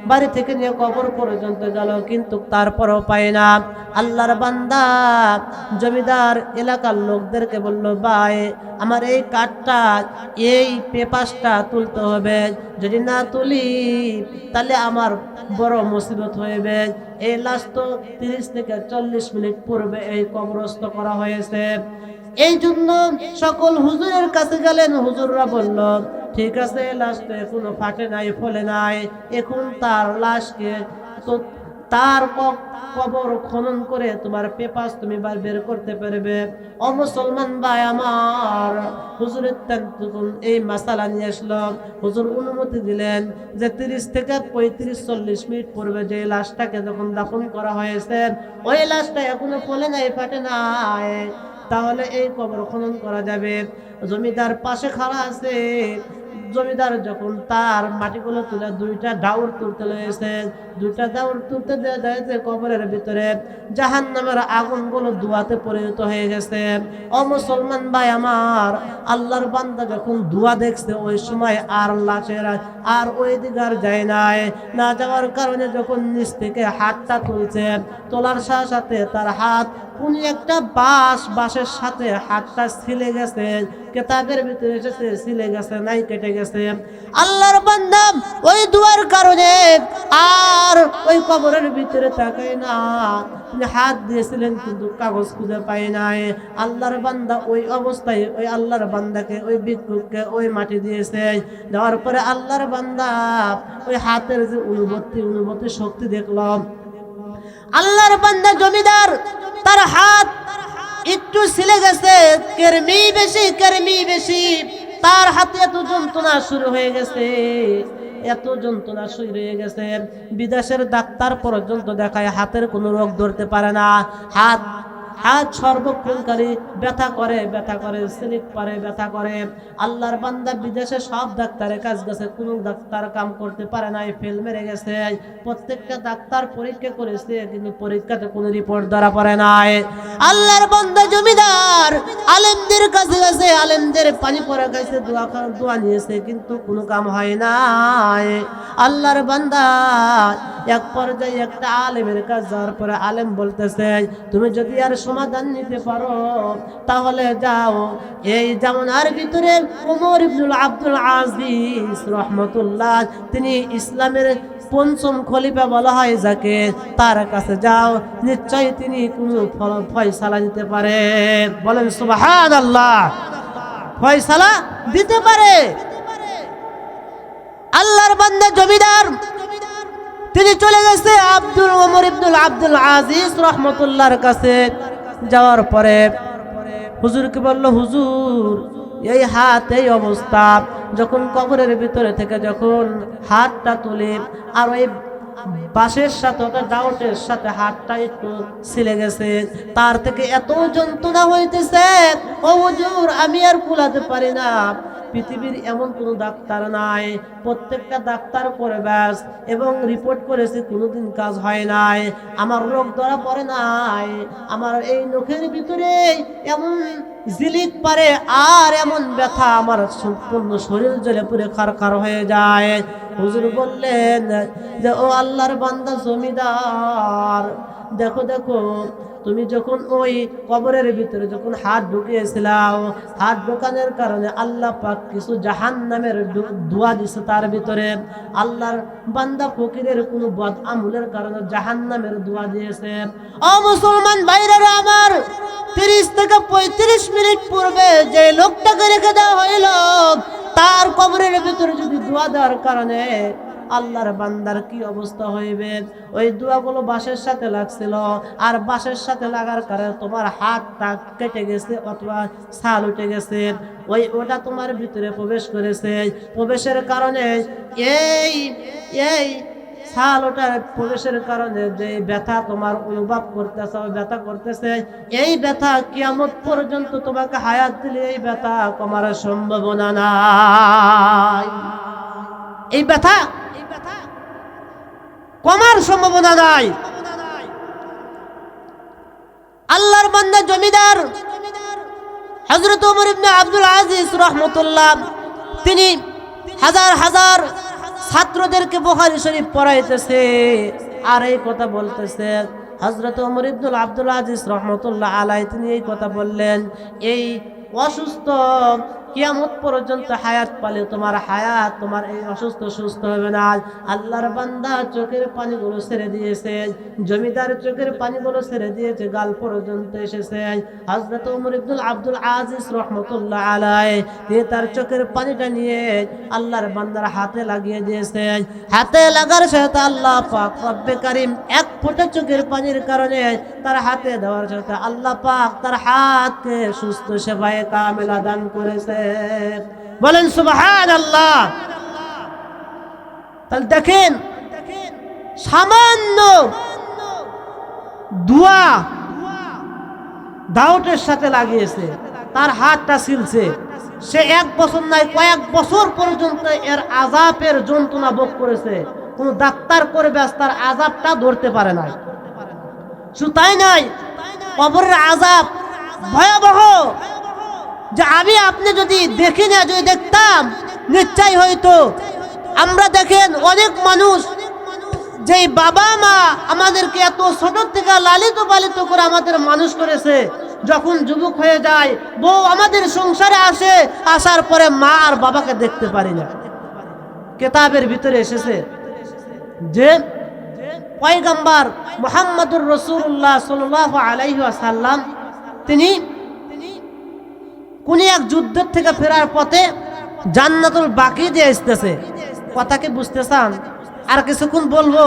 বাড়ি থেকে নিয়ে কবর পর্যন্ত গেল, কিন্তু তারপরও পায় না। আল্লাহর বান্দা জমিদার এলাকার লোকদেরকে বলল, ভাই আমার এই কার্ডটা, এই পেপারটা তুলতে হবে, যদি না তুলি তাহলে আমার বড় মুসিবত হইবে। এই লাশ তো 30 থেকে 40 মিনিট পূর্বে এই কবরস্থ করা হয়েছে। এই জন্য সকল হুজুরের কাছে গেলেন। হুজুররা বলল, ঠিক আছে, লাশ তো এখনো ফাটে নাই, ফলে নাই, এখন তার লাশকে তো তার কবর খনন করে তোমার পেপাস তুমি বের করতে পারবে। ও মুসলমান ভাই আমার, হুজুরের তখন এই মাসালা নিয়ে আসলো। হুজুর অনুমতি দিলেন যে 30 থেকে 35-40 মিনিট পূর্বে যে লাশটাকে যখন দাফন করা হয়েছে ওই লাশটা এখনো ফলে নাই, ফাটে নাই, তাহলে এই কবর খনন করা যাবে। জমিদার পাশে খাড়া আছে। জমিদার যখন তার মাটিগুলো তুলে 2টা দাউর তুলতে লেগেছে, 2টা দাউর তুলতে দেখে কবরের ভিতরে জাহান্নামের আগুনগুলো ধোঁয়াতে পরিণত হয়ে গেছে। ও মুসলমান ভাই আমার, আল্লাহর বান্দা যখন ধোঁয়া দেখছে ওই সময় আর লাশের আর ওই দিকে আর যায় নাই। না যাওয়ার কারণে যখন নিচ থেকে হাতটা তুলছে, তোলার সাথে সাথে তার হাত কোন একটা বাঁশের সাথে হাতটা ছিলে গেছে। কেতাবের ভিতরে এসেছে ছিলে গেছে, নাই কেটে গেছে। আল্লাহর বান্দা ওই দুয়ার কারণে আর ওই কবরের ভিতরে তাকায় না। তিনি হাত দিয়েছিলেন কিন্তু কাগজ খুঁজে পায় নাই। আল্লাহর বান্দা ওই অবস্থায় ওই আল্লাহর বান্দাকে ওই ভিক্ষুককে ওই মাটি দিয়েছে। দেওয়ার পরে আল্লাহর বান্দা ওই হাতের যে অনুভূতি শক্তি দেখলাম, আল্লাহর বান্দা জমিদার তার হাত একটু ছিলে গেছে, কেরমি বেশি, তার হাতে এত যন্ত্রণা শুরু হয়ে গেছে, এত যন্ত্রণা শুরু হয়ে গেছে। বিদেশের ডাক্তার পর্যন্ত দেখায় হাতের কোনো রোগ ধরতে পারে না। হাত সর্বক্ষণকারী ব্যথা করে, স্লিপ পারে, ব্যথা করে। আল্লাহর বান্দা বিদেশে সব ডাক্তারের কাজ গেছে, কোন ডাক্তার কাম করতে পারে নাই, ফেল মেরে গেছে। প্রত্যেকটা ডাক্তার পরীক্ষা করেছে কিন্তু পরীক্ষাতে কোনো রিপোর্ট ধরা পড়ে নাই। আল্লাহর বান্দা জমিদার আলেমদের কাছে গেছে, আলেমদের পানি পড়া খাইছে, দোয়া নিয়েছে কিন্তু কোনো কাম হয় নাই। আল্লাহর বান্দা এক পর্যায়ে একটা আলেমের কাছে যাওয়ার পরে আলেম বলতেছে, তুমি যদি আর সমাধান নিতে পারো তাহলে যাও এই জামানার ভিতরে ওমর ইবনে আব্দুল আজিজ রাহমাতুল্লাহ, তিনি ইসলামের 5ম খলিফা বলা হয় যাকে, তার কাছে যাও, নিশ্চয়ই তিনি কোনো ফয়সালা দিতে পারে। বলেন সুবহানাল্লাহ, ফয়সালা দিতে পারে। আল্লাহর বান্দা জমিদার তিনি চলে গেছে ওমর ইবনে আব্দুল আজিজ রাহমাতুল্লাহর কাছে। যাওয়ার পরে হুজুরকে বলল, হুজুর এই হাত এই অবস্থা, যখন কবরের ভিতরে থেকে যখন হাতটা তুলে আর ওই বাঁশের সাথে দাউটের সাথে হাতটা একটু ছিলে গেছে, তার থেকে এত যন্ত্রণা হইতেছে, ও হুজুর আমি আর কুলাতে পারি না। পৃথিবীর এমন কোনো ডাক্তার নাই, প্রত্যেকটা ডাক্তার করে ব্যাস এবং রিপোর্ট করেছে, কোনোদিন কাজ হয় নাই, আমার রোগ ধরা পড়ে নাই। আমার এই নখের ভিতরে এমন জিলিক পারে আর এমন ব্যথা, আমার সম্পূর্ণ শরীর জ্বলে পুরে খারখার হয়ে যায়। হুজুর বললেন যে, ও আল্লাহর বান্দা জমিদার, দেখো তুমি যখন ওই কবরের ভিতরে যখন হাত ঢুকিয়েছিলাম, হাত ঢোকানোর কারণে আল্লাহ পাক কিছু জাহান্নামের ধোঁয়া দিছে তার ভিতরে। আল্লাহর বান্দা ফকিরের কোনো বদ আমলের কারণে জাহান্নামের ধোঁয়া দিয়েছে। ও মুসলমান ভাইরা আমার, 30 থেকে 35 মিনিট পূর্বে যে লোকটাকে রেখে দেওয়া হইল, তার কবরের ভিতরে যদি ধোঁয়া দেওয়ার কারণে আল্লাহর বান্দার কি অবস্থা হইবে। ওই দোয়াগুলো বাঁশের সাথে লাগছিল, আর বাঁশের সাথে লাগার কারণে তোমার হাতটা কেটে গেছে অথবা ছাল উঠে গেছে, ওটা তোমার ভিতরে প্রবেশ করেছে। প্রবেশের কারণে এই ছাল ওটার প্রবেশের কারণে যে ব্যথা তোমার অনুভব করতেছে, ব্যথা করতেছে, এই ব্যথা কিয়ামত পর্যন্ত তোমাকে হায়াত দিলে এই ব্যথা কমার সম্ভাবনা নাই। এই ব্যথা কমার সম্ভাবনা নাই। আল্লাহর বান্দা জমিদার হযরত ওমর ইবনে আব্দুল আজিজ রাহমাতুল্লাহ, তিনি হাজার হাজার ছাত্রদেরকে বুখারী শরীফ পড়াইতেছে আর এই কথা বলতেছে। হযরত ওমর ইবনে আব্দুল আজিজ রাহমাতুল্লাহ আলাইহি তিনি এই কথা বললেন, এই অসুস্থ কিয়ামত পর্যন্ত হায়াত পালে তোমার হায়াত, তোমার এই অসুস্থ সুস্থ হবে না। আল্লাহর বান্দা চোখের পানিগুলো ছেড়ে দিয়েছে, জমিদার চোখের পানিগুলো ছেড়ে দিয়েছে, গাল পর্যন্ত এসেছে। হযরত ওমর ইবনে আব্দুল আজিজ রাহমাতুল্লাহ আলাইহি তিনি তার চোখের পানিটা নিয়ে আল্লাহর বান্দার হাতে লাগিয়ে দিয়েছে। হাতে লাগার সাথে আল্লাহ পাক রব্বে কারীম এক ফোঁটা চোখের পানির কারণে তার হাতে দেওয়ার সাথে আল্লাহ পাক তার হাতকে সুস্থ সেবায়ে কামেলা দান করেছে। বলেন সুবহানাল্লাহ। তাহলে দেখেন সামান্য দোয়া দাউদের সাথে লাগিয়েছে, তার হাতটা ছিলছে। সে এক বছর নয় কয়েক বছর পর্যন্ত এর আযাবের যন্ত্রণা ভোগ করেছে। কোন ডাক্তার করে ব্যাস তার আযাবটা ধরতে পারে না। শুধু তাই নয়, কবরের আযাব ভয়াবহ, যে আমি আপনি যদি দেখি না, যদি দেখতাম নিশ্চয় হয়তো। আমরা দেখেন অনেক মানুষ যেই বাবা মা আমাদেরকে এত ছোট থেকে লালিত পালিত করে আমাদের মানুষ করেছে, যখন যুবক হয়ে যায়, বউ আমাদের সংসারে আসে, আসার পরে মা আর বাবাকে দেখতে পারি না। কিতাবের ভিতরে এসেছে যে পয়গম্বর মুহাম্মদুর রাসূলুল্লাহ সাল্লাল্লাহু আলাইহি ওয়াসাল্লাম তিনি কোন এক যুদ্ধ থেকে ফেরার পথে জান্নাতুল বাকি দিয়ে আসতেছে। কথা কি বুঝতে চান? আর কিছুক্ষণ বলবো,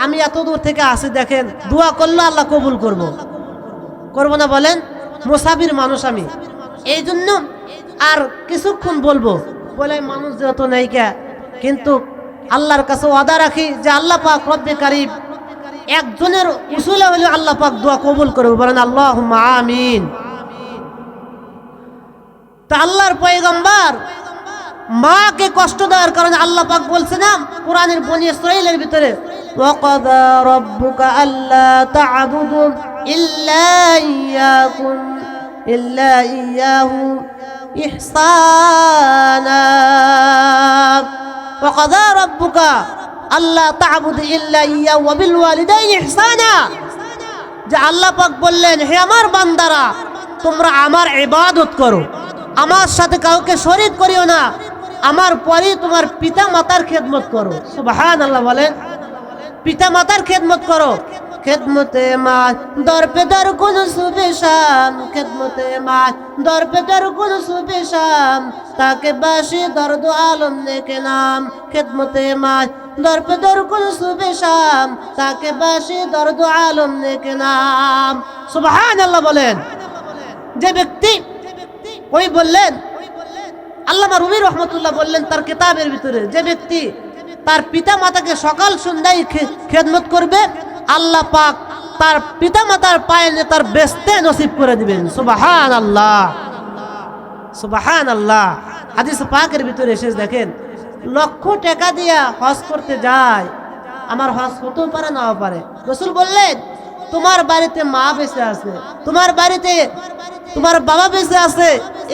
আমি এত দূর থেকে আসি, দেখেন দোয়া করলে আল্লাহ কবুল করবো না বলেন? মুসাফির মানুষ আমি, এই জন্য আর কিছুক্ষণ বলবো বলে মানুষ যত নেই কে, কিন্তু আল্লাহর কাছে ওয়াদা রাখি যে আল্লাহ পাক রব্বে কারীম একজনের উসুলে হলে আল্লাহ পাক দোয়া কবুল করবে। বলেন আল্লাহুম্মা আমিন। তা আল্লাহর পয়গম্বর মাকে কষ্ট দেওয়ার কারণে আল্লাহ পাক বলছে না কোরআনের বনী ইসরাঈলের ভিতরে, ওয়াকাদা রাব্বুকা আল্লা তা'বুদু ইল্লা ইয়্যাহু ইহসানা। ওয়াকাদা রাব্বুকা আল্লা তা'বুদু ইল্লা ইয়্যাহু ওয়া বিল ওয়ালিদাইনি ইহসানা। যে আল্লাহ পাক বললেন, হে আমার বান্দারা, তোমরা আমার ইবাদত করো, আমার সাথে কাউকে শরীক করিও না, আমার পরে তোমার পিতা মাতার খেদমত করো। সুবহানাল্লাহ বলেন। পিতা মাতার খেদমত করো। খেদমতে মা দর পে দর কোন সুবে শাম, খেদমতে মা দর পে দর কোন সুবে শাম, তাকে বাসি দর্দ আলম নেকে নাম। খেদমতে মা দর পে দর কোন সুবে শাম, তাকে বাসি দর্দ আলম নেকে নাম। সুবহানাল্লাহ বলেন। যে ব্যক্তি ওই বললেন, আল্লামা রুমি রহমতুল্লাহ বললেন তার কিতাবের ভিতরে, যে ব্যক্তি তার পিতা মাতাকে সকাল সন্ধ্যায় খেদমত করবে, আল্লাহ পাক তার পিতা মাতার পায়ে তার বেস্তে নসিব করে দিবেন। সুবহানাল্লাহ, সুবহানাল্লাহ। হাদিস পাকের ভিতরে এসে দেখেন, লক্ষ টাকা দিয়া হজ করতে যায়, আমার হজ হতেও পারে নাও পারে। রাসূল বললেন, তোমার বাড়িতে মা বেঁচে আছে, তোমার বাড়িতে তোমার বাবা বেঁচে আছে,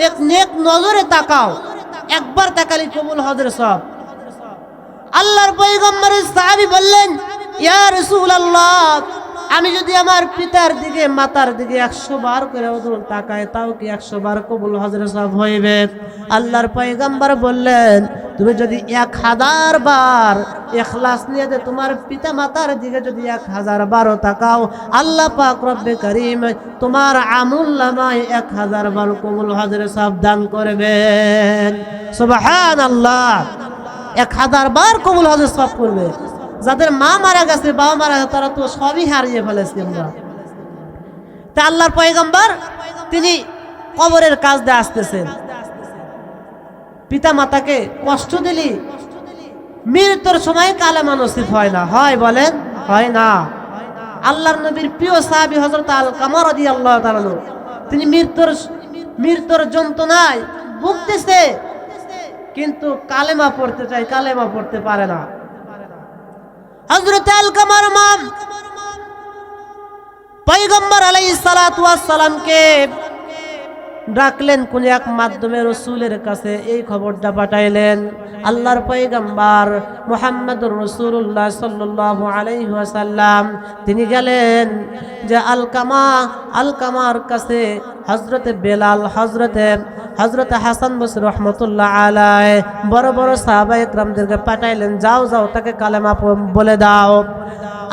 এক নেক নজরে তাকাও, একবার তাকালে কবুল হজের সব। আল্লাহর পয়গম্বরের সাহাবী বললেন, ইয়া রাসূলুল্লাহ, আমি যদি আমার পিতার দিকে মাতার দিকে 100 বার করে তাকাই, তাও কি 100 বার কবুল হজের সব হইবে? আল্লাহর পয়গম্বর বললেন, তুমি যদি 1000 বার ইখলাস নিয়ে তোমার পিতা মাতার দিকে যদি 1000 বারও তাকাও, আল্লাহ পাক রব্বে কারীম তোমার আমল নামায় 1000 বার কবুল হজের সব দান করবেন। সুবহানাল্লাহ। 1000 বার কবুল হজের সব করবে। যাদের মা মারা গেছে, বাবা মারা গেছে, তারা তো সবই হারিয়ে ফেলেছে আমরা। তা আল্লাহর পয়গম্বর তিনি কবরের কাজ দিয়ে আসতেছেন। পিতা মাতাকে কষ্ট দিলি মৃত্যুর সময় কালেমা নসিব হয় না, হয় বলেন? হয় না। আল্লাহর নবীর প্রিয় সাহাবী হযরত আলকামা রাদিয়াল্লাহু তাআলা তিনি মৃত্যুর যন্ত্রণায় ভুগতেছে, কিন্তু কালেমা পড়তে চায়, কালেমা পড়তে পারে না। হযরত আলকামার মা পয়গম্বর আলাইহিস সালাতু ওয়াস সালামকে ডাকলেন কোন এক মাধ্যমে রসুলের কাছে এই খবরটা পাঠাইলেন। আল্লাহর পয়গম্বর মুহাম্মদুর রাসূলুল্লাহ সাল্লাল্লাহু আলাইহি ওয়াসাল্লাম তিনি গেলেন যে আলকামার কাছে হযরতে বেলাল, হযরতে হাসান বসরি রাহমাতুল্লাহ আলাইহি বড় বড় সাহাবায়ে কেরামদেরকে পাঠাইলেন, যাও তাকে কালেমা বলে দাও।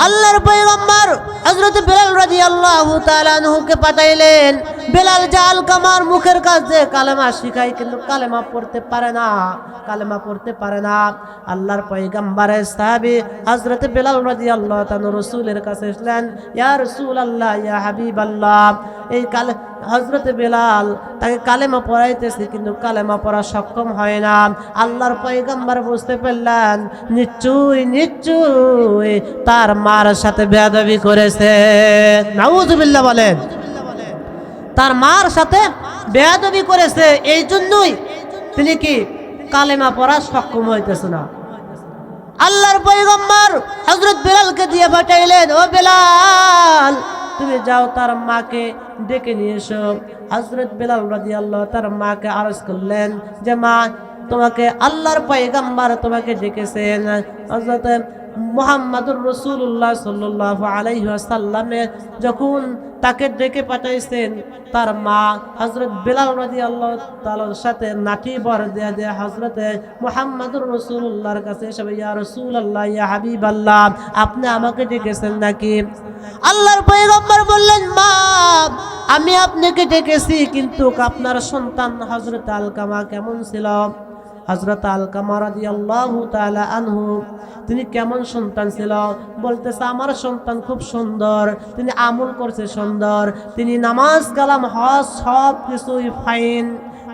আল্লাহর পয়গম্বর হযরত বেলাল রাদিয়াল্লাহু তাআলা আনহুকে পাঠাইলেন। বেলাল যে আলকামার মুখের কাছে কালেমা শিখায়, কিন্তু কালেমা পড়তে পারে না। আল্লাহর পয়গম্বরের সাহাবী হযরত বেলাল রাদিয়াল্লাহু তাআলা রাসূলের কাছে আসলেন, ইয়া রাসূলুল্লাহ, ইয়া হাবিবাল্লাহ, এই হযরত বেলাল তাকে কালেমা পড়াইতেছে, কিন্তু কালেমা পড়া সক্ষম হয় না। আল্লাহর পয়গম্বর বুঝতে পারলেন নিশ্চয়ই তার মার সাথে বেয়াদবি করেছে। নাউযুবিল্লাহ বলেন, তার মার সাথে বেয়াদবি করেছে, এই জন্যই তিনি কি কালেমা পড়া সক্ষম হইতেছে না। আল্লাহর পয়গম্বর হযরত বেলালকে দিয়ে পাঠাইলেন, ও বেলাল, তুমি যাও তার মাকে ডেকে নিয়ে এসো। হযরত বেলাল রাদিয়াল্লাহু তার মাকে আরজ করলেন যে মা, তোমাকে আল্লাহর পয়গম্বর তোমাকে ডেকেছেন। হযরত মুহাম্মদুর রাসূলুল্লাহ সাল্লাল্লাহু আলাইহি ওয়াসাল্লামে যখন তাকে ডেকে পাঠাইছেন, তার মা হযরত বেলাল রাদিয়াল্লাহু তাআলার সাথে নাঠি বর দিয়ে হযরতে মুহাম্মদুর রাসূলুল্লাহর কাছে এসে, ইয়া রাসূলুল্লাহ, ইয়া হাবিবাল্লাহ, আপনি আমাকে ডেকেছেন নাকি? আল্লাহর পয়গম্বর বললেন, মা, আমি আপনাকে ডেকেছি, কিন্তু আপনার সন্তান হযরত আলকামা কেমন ছিল? হযরত আলকামা রাদিয়াল্লাহু তাআলা আনহু তিনি কেমন সন্তান ছিল? বলতেছে, আমার সন্তান খুব সুন্দর, তিনি আমল করছে সুন্দর, তিনি নামাজ কালাম হজ সব কিছুই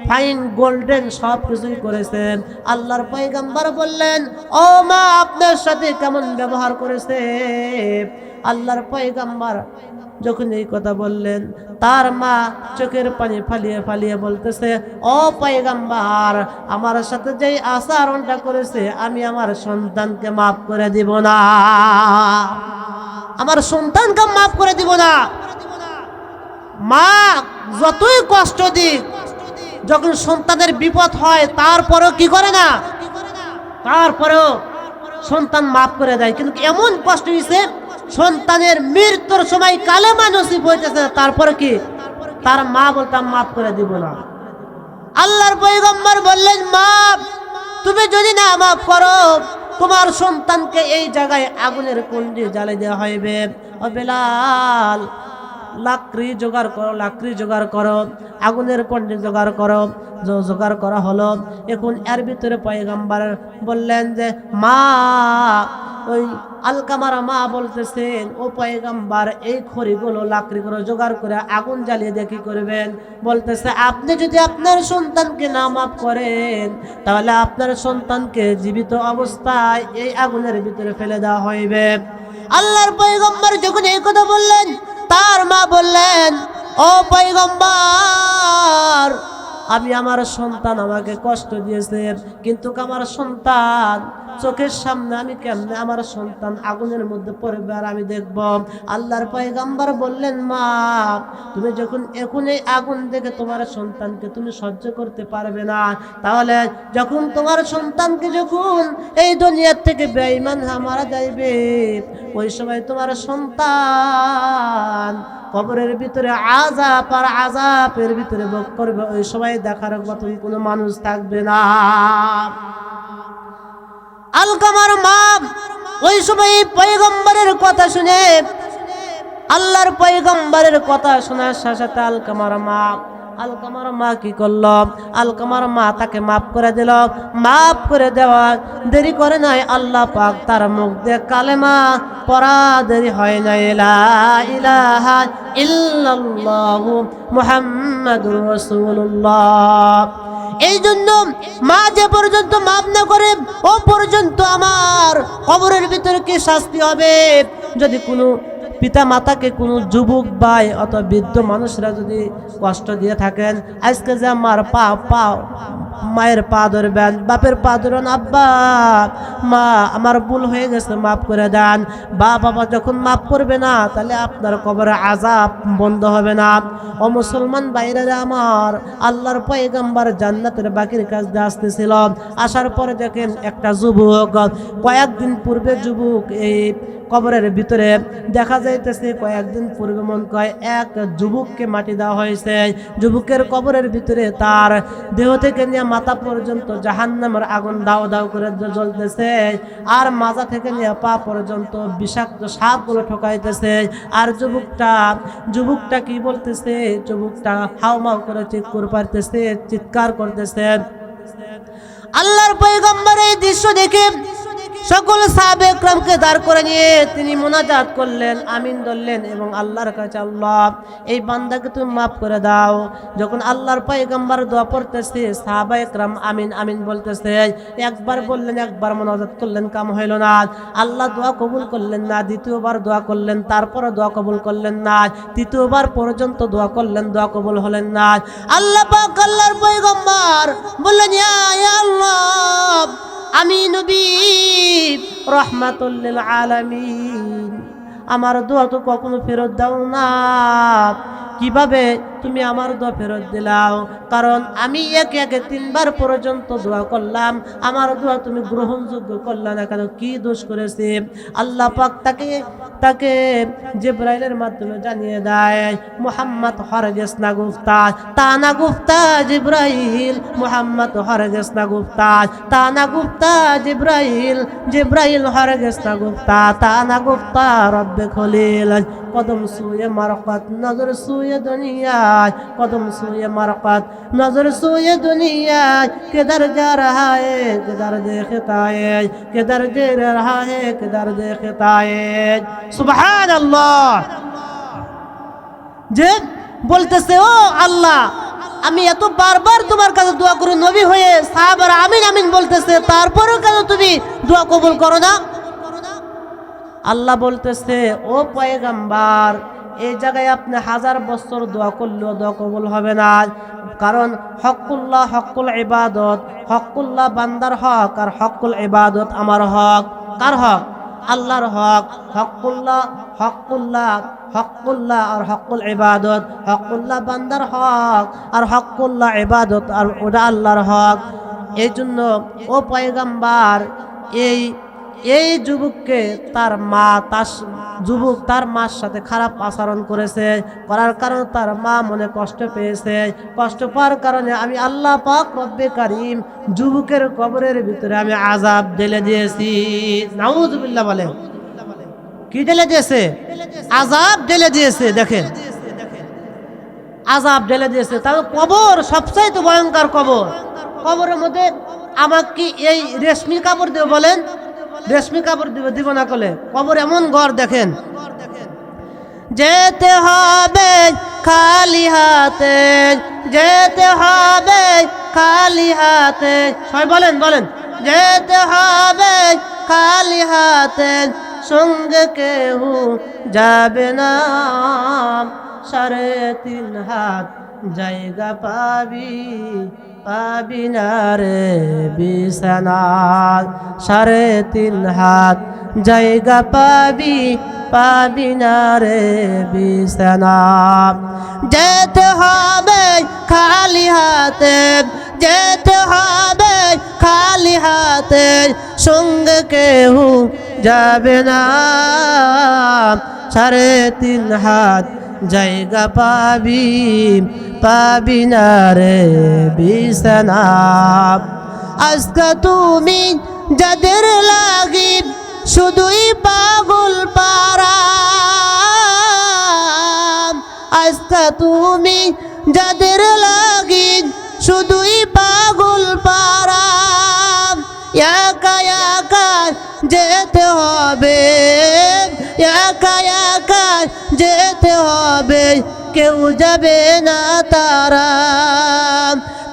ফাইন গোল্ডেন সব কিছুই করেছেন। আল্লাহর পয়গম্বর বললেন, ও মা, আপনার সাথে কেমন ব্যবহার করেছে? আল্লাহর পয়গম্বর যখন এই কথা বললেন, তার মা চোখের পানি ফালিয়ে বলতেছে, ও পয়গম্বর, আমার সাথে যেই আচরণটা করেছে আমি আমার সন্তানকে মাফ করে দিব না, আমার সন্তানকে মাফ করে দিব না। মা যতই কষ্ট দিক, যখন সন্তানের বিপদ হয় তারপরেও কি করে না, তারপরেও সন্তান মাফ করে দেয়। কিন্তু এমন কষ্ট হয়েছে, সন্তানের মৃত্যুর সময় কালেমা নসিব হইতেছে, তারপরে কি তার মা বলতাম মাফ করে দিব না। আল্লাহর পয়গম্বর বললেন, মা, তুমি যদি না মাফ করো, তোমার সন্তানকে এই জায়গায় আগুনের কুণ্ডি জ্বালিয়ে দেওয়া হইবে। ও বেলাল, লাকড়ি জোগাড় করো, আগুনের কুণ্ডি জোগাড় করো। জোগাড় করা হলো। এখন এর ভিতরে পয়গম্বর বললেন যে, মা, ওই আলকামার মা বলতেছেন, ও পয়গম্বর, এই খড়িগুলো লাকড়িগুলো জোগাড় করে আগুন জ্বালিয়ে দিয়ে কি করবেন? বলতেছে, আপনি যদি আপনার সন্তানকে না মাফ করেন, তাহলে আপনার সন্তানকে জীবিত অবস্থায় এই আগুনের ভিতরে ফেলে দেওয়া হইবে। আল্লাহর পয়গম্বর যখন এই কথা বললেন, তার মা বললেন, ও পয়গম্বর, আমি আমার সন্তান আমাকে কষ্ট দিয়েছে, কিন্তু আমার সন্তান চোখের সামনে আমি কেমনে আমার সন্তান আগুনের মধ্যে পড়বে আর আমি দেখব? আল্লাহর পয়গম্বর বললেন, মা, তুমি যখন এখন এই আগুন দেখে তোমার সন্তানকে তুমি সহ্য করতে পারবে না, তাহলে যখন তোমার সন্তানকে যখন এই দুনিয়ার থেকে বেঈমান মারা যাইবে, ওই সময় তোমার সন্তান কবরের ভিতরে আযাব আর আযাবের ভিতরে ভোগ করবে, ওই সময় দেখার মতো কোনো মানুষ থাকবে না। আলকামার মা ওই সময় পয়গম্বরের কথা শুনে, আল্লাহর পয়গম্বরের কথা শোনার সাথে আলকামার মা কি করলো? আলকামার মা তাকে মাফ করে দিল। মাফ করে দেওয়া দেরি করে নাই, আল্লাহ পাক তার মুখ দিয়ে কালেমা পড়া দেরি হয় নাই, লা ইলাহা ইল্লাল্লাহু মুহাম্মাদুর রাসূলুল্লাহ। এই জন্য মা যে পর্যন্ত মাফ না করে, ও পর্যন্ত আমার কবরের ভিতরে কি শাস্তি হবে? যদি কোনো পিতা মাতাকে কোনো যুবক ভাই অথবা বৃদ্ধ মানুষরা যদি কষ্ট দিয়ে থাকেন, আজকে যে আমার মায়ের পা ধরবেন, বাপের পা ধরুন, আব্বা মা আমার ভুল হয়ে গেছে মাফ করে দেন। বাবা যখন মাফ করবে না, তাহলে আপনার কবরে আযাব বন্ধ হবে না। ও মুসলমান ভাইরা আমার, আল্লাহর পয়গম্বর জান্নাতের বাকির কাছ দিয়ে আসতেছিল। আসার পরে দেখেন একটা যুবক, কয়েকদিন পূর্বে যুবক এই কবরের ভিতরে দেখা যাইতেছে, কয়েকদিন পূর্বে মন কয় এক যুবককে মাটি দেওয়া হয়েছে। যুবকের কবরের ভিতরে তার দেহ থেকে নিয়ে মাথা পর্যন্ত জাহান্নামের আগুন দাও দাও করে জ্বলতেছে, আর মাজা থেকে নিয়ে পা পর্যন্ত বিষাক্ত সাপগুলো ঠকাইতেছে। আর যুবকটা কি বলতেছে? যুবকটা হাউমাউ করে চিৎকার পারতেছে, চিৎকার করতেছে। আল্লাহর পয়গম্বর এই দৃশ্য দেখে সকল সাহাবে একরামকে দাঁড় করে নিয়ে তিনি মুনাজাত করলেন, আমিন ধরলেন এবং আল্লাহর কাছে, আল্লাহ এই বান্দাকে তুমি মাফ করে দাও। যখন আল্লাহর পয়গম্বর দোয়া পড়তেছে, সাহাবা একরাম আমিন আমিন বলতেছে। একবার বললেন, একবার মুনাজাত করলেন, কাম হইল না। আল্লাহ দোয়া কবুল করলেন না। দ্বিতীয়বার দোয়া করলেন, তারপরে দোয়া কবুল করলেন না। তৃতীয়বার পর্যন্ত দোয়া করলেন, দোয়া কবুল হলেন না। আল্লাহ পাক আল্লাহর পয়গম্বর বললেন, ইয়া আল্লাহ, আমি নবী রহমাতুল লিল আলামিন, আমার দোয়া তো কখনো ফেরত দাও না। কিভাবে তুমি আমার দোয়া ফেরত দিলাও? কারণ আমি একে একে 3 বার পর্যন্ত দোয়া করলাম, আমার দোয়া তুমি গ্রহণযোগ্য করলা না কেন? কি দোষ করেছে? আল্লাহ পাক তাকে জিবরাইলের মাধ্যমে জানিয়ে দেয়, মুহাম্মদ হরগিজ না গুফতা, তা না গুফতা জিবরাইল, মুহাম্মদ হরগিজ না গুফতা, তা না গুফতা জিবরাইল হরগিজ না গুফতা, তা না গুফতা রব্বে খলিল। कदम सूए मरकत नजर सूए दुनिया, कदम सूए मरकत नजर सूए दुनिया, किधर जा रहा है किधर देखता है, किधर जा रहा है किधर देखता है। सुभान अल्लाह। যে বলতেছে, ও আল্লাহ, আমি এত বারবার তোমার কাছে দোয়া করি, নবী হয়ে সাহাবারা আমিন আমিন বলতেছে, তারপরেও কেন তুমি দোয়া কবুল করো না? আল্লাহ বলতেছে, ও পয়গম্বর, এই জায়গায় আপনি 1000 বছর দোয়া করলেও দোয়া কবুল হবে না। কারণ হকুল্লাহ, হকুল ইবাদত, হকুল্লাহ বান্দার হক, আর হকুল ইবাদত আমার হক। কার হক? আল্লাহর হক। হকুল্লাহ আর হকুল ইবাদত, হকুল্লাহ বান্দার হক, আর হকুল্লাহ ইবাদত আর ওটা আল্লাহর হক। এই জন্য ও পয়গম্বর, এই যুবককে তার মার সাথে খারাপ আচরণ করেছে, করার কারণে তার মা মনে কষ্ট পেয়েছে। কষ্ট পাওয়ার কারণে আমি আল্লাহ পাক রব্বে কারিম যুবকের কবরের ভিতরে আমি আযাব ঢেলে দিয়েছি। নাউযুবিল্লাহ বলেন। কি ঢেলে দিয়েছে? আযাব ঢেলে দিয়েছে। দেখেন, আযাব ঢেলে দিয়েছে। তাহলে কবর সবচাইতে ভয়ঙ্কর কবর। কবরের মধ্যে আমাকে এই রেশমি কাপড় দেবে বলেন? রেশমি কাপড় দিব না কলে? কবর এমন ঘর, দেখেন, যেতে হবে খালি হাতে, যেতে হবে খালি হাতে। সবাই বলেন, যেতে হবে খালি হাতে, সঙ্গে কেউ যাবে না। 3.5 হাত জায়গা পাবি না রে বিছানা, 3.5 হাত জায়গা পাবি না রে বিছানা। যেতে হবে খালি হাতে, যেতে হবে খালি হাতে, সঙ্গে কেউ যাবে না। 3.5 হাত জায়গা পাবি না রে বিছানা। আজকে তুমি যাদের লাগি শুধুই পাগল পারা, আজকে তুমি যাদের লাগি শুধুই পাগল পারা, একা একা যেতে হবে, একা একা যেতে হবে, কেউ যাবে না তারা।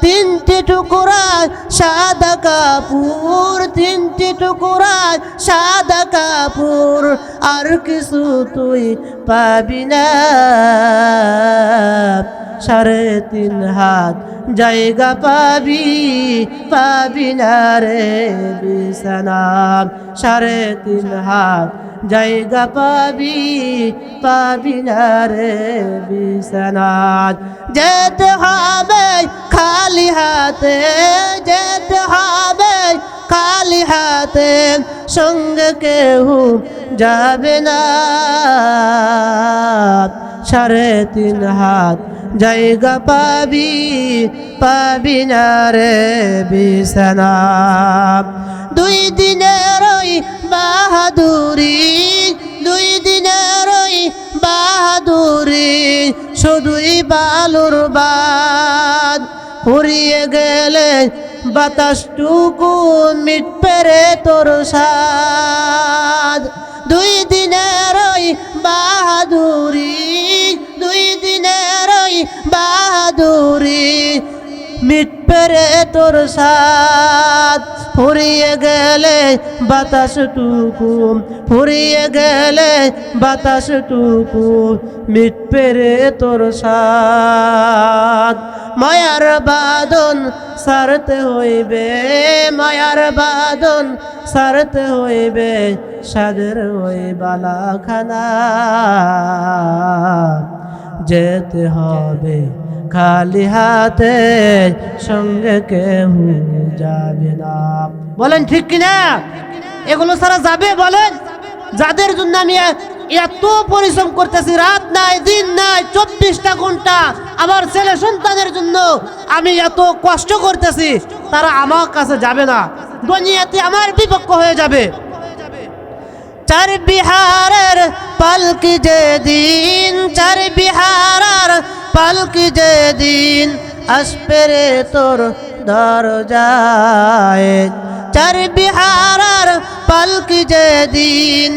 3টি টুকরা সাদা কাপড়, 3টি টুকরা সাদা কাপড় আর কিছু তুই পাবি না। 3.5 হাত জায়গা পাবি, পাবি না রে বিছানা। 3.5 হাত জায়গা পাবি, পাবি না রে বিছানা। যেতে হবে খালি হাতে, যেতে হবে খালি হাতে, সঙ্গে কেউ যাবে না। 3.5 হাত জায়গা পাবি, পাবি না রে বিছানা। 2 দিনের ওই বাহাদুরি, 2 দিনের ওই বাহাদুরি, শুধুই বালুর বাদ। ফুরিয়ে গেলে বাতাসটুকু মিটবে রে তোর স্বাদ। 2 দিনের ওই বাহাদুরি, 2 দিনের ওই বাহাদুরি, মিটবে রে তোর স্বাদ। ফুরিয়ে গেলে বাতাসটুকু, ফুরিয়ে গেলে বাতাসটুকু, মিটবে রে তোর স্বাদ। মায়ার বাঁধন সারতে হইবে, মায়ার বাঁধন সারতে হইবে, সাদের ওই বালাখানা। যেতে হবে খালি হাতে, সঙ্গে কেউ যাবে না। বলেন ঠিক কিনা? এগুলো ছাড়া যাবে বলেন? যাদের জন্য আমি এত পরিশ্রম করতেছি, রাত নাই দিন নাই 24টা ঘন্টা আমার ছেলে সন্তানের জন্য আমি এত কষ্ট করতেছি, তারা আমার কাছে যাবে না, দুনিয়াতে আমার বিপক্ষ হয়ে যাবে। 4 বিহারের পালকি যেদিন, 4 বিহারের পালকি যেদিন আসবে রে তোর দরজায়। 4 বিহারের পালকি যেদিন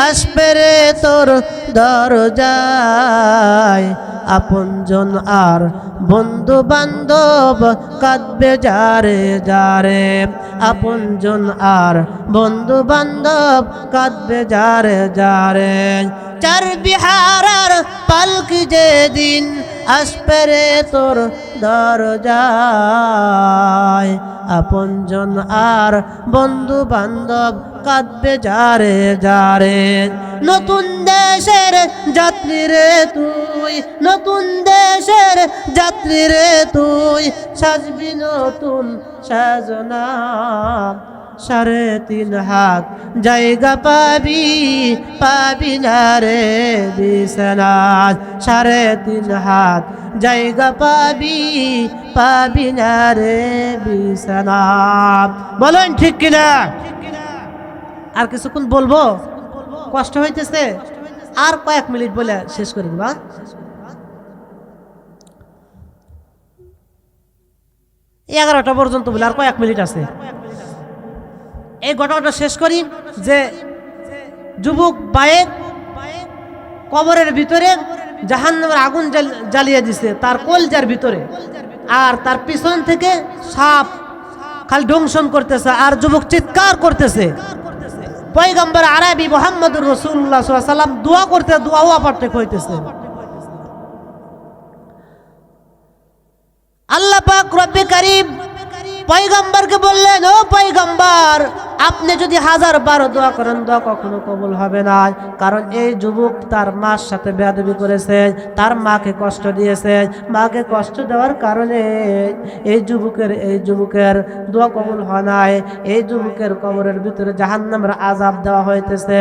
আসবে রে তোর দরজায়। আপনজন আর বন্ধু বান্ধব কাঁদবে যারে যারে, আপনজন আর বন্ধু বান্ধব কাঁদবে যারে যারে। 4 বিহারের পালকি যেদিন আসবে রে তোর দরজায়। আপনজন আর বন্ধু বান্ধব কাঁদবে যারে যারে। নতুন দেশের যাত্রী রে তুই, নতুন দেশের যাত্রী রে তুই, সাজবি নতুন সাজনা। 3.5 হাত জায়গা পাবি, পাবি না রে বিছানা। 3.5 হাত জায়গা পাবি, পাবি না রে বিছানা। বলেন ঠিক কিনা? আর কিছুক্ষণ বলবো, কষ্ট হইতেছে, আর কয়েক মিনিট বলে শেষ করে দিব। 11টা পর্যন্ত বলে আর কয়েক মিনিট আছে। এই ঘটনাটা শেষ করি যে যুবক বায়েক কবরের ভিতরে জাহান্নামের আগুন জ্বালিয়ে দিছে তার কলজার ভিতরে, আর তার পিছন থেকে সাপ খালি দংশন করতেছে, আর যুবক চিৎকার করতেছে। পয়গম্বর আরবি মুহাম্মদুর রাসূলুল্লাহ সাল্লাল্লাহু আলাইহি ওয়াসাল্লাম দোয়া করতে দোয়াও আপার্থক্য হইতেছে। আল্লাহ পাক রব্বে কারীম পয়গম্বরকে বললেন, ও পয়গম্বর, আপনি যদি 1000 দোয়া করেন দোয়া কখনো কবুল হবে না, কারণ এই যুবক তার মার সাথে বেয়াদবি করেছে, তার মাকে কষ্ট দিয়েছে, মাকে কষ্ট দেওয়ার কারণে এই যুবকের দোয়া কবুল হয় নাই, এই যুবকের কবরের ভিতরে জাহান্নামের আযাব দেওয়া হইতেছে।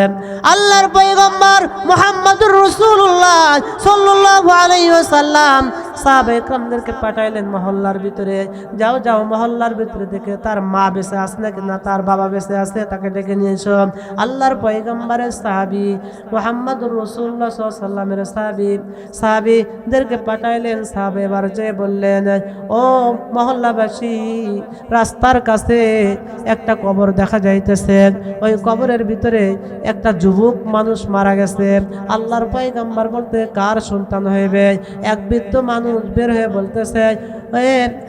আল্লাহর পয়গম্বর মুহাম্মদুর রাসূলুল্লাহ সাল্লাল্লাহু আলাইহি ওয়াসাল্লাম সাহাবায়ে কেরামদেরকে পাঠাইলেন মহল্লার ভিতরে, যাও যাও মহল্লার ভিতরে দেখে তার মা বেঁচে আছে নাকি না তার বাবা বেঁচে আছে, তাকে ডেকে নিয়ে এসো। আল্লাহর পয়গম্বরের সাহাবী মুহাম্মদুর রাসূলুল্লাহ সাল্লাল্লাহু আলাইহি ওয়াসাল্লামের সাহাবীদেরকে পাঠাইলেন। সাহাবে এবার যে বললেন, ও মহল্লাবাসী, রাস্তার কাছে একটা কবর দেখা যাইতেছে, ওই কবরের ভিতরে একটা যুবক মানুষ মারা গেছে। আল্লাহর পয়গম্বর বলতে কার সন্তান হইবে? এক বৃদ্ধ মানুষ বের হয়ে বলতেছে,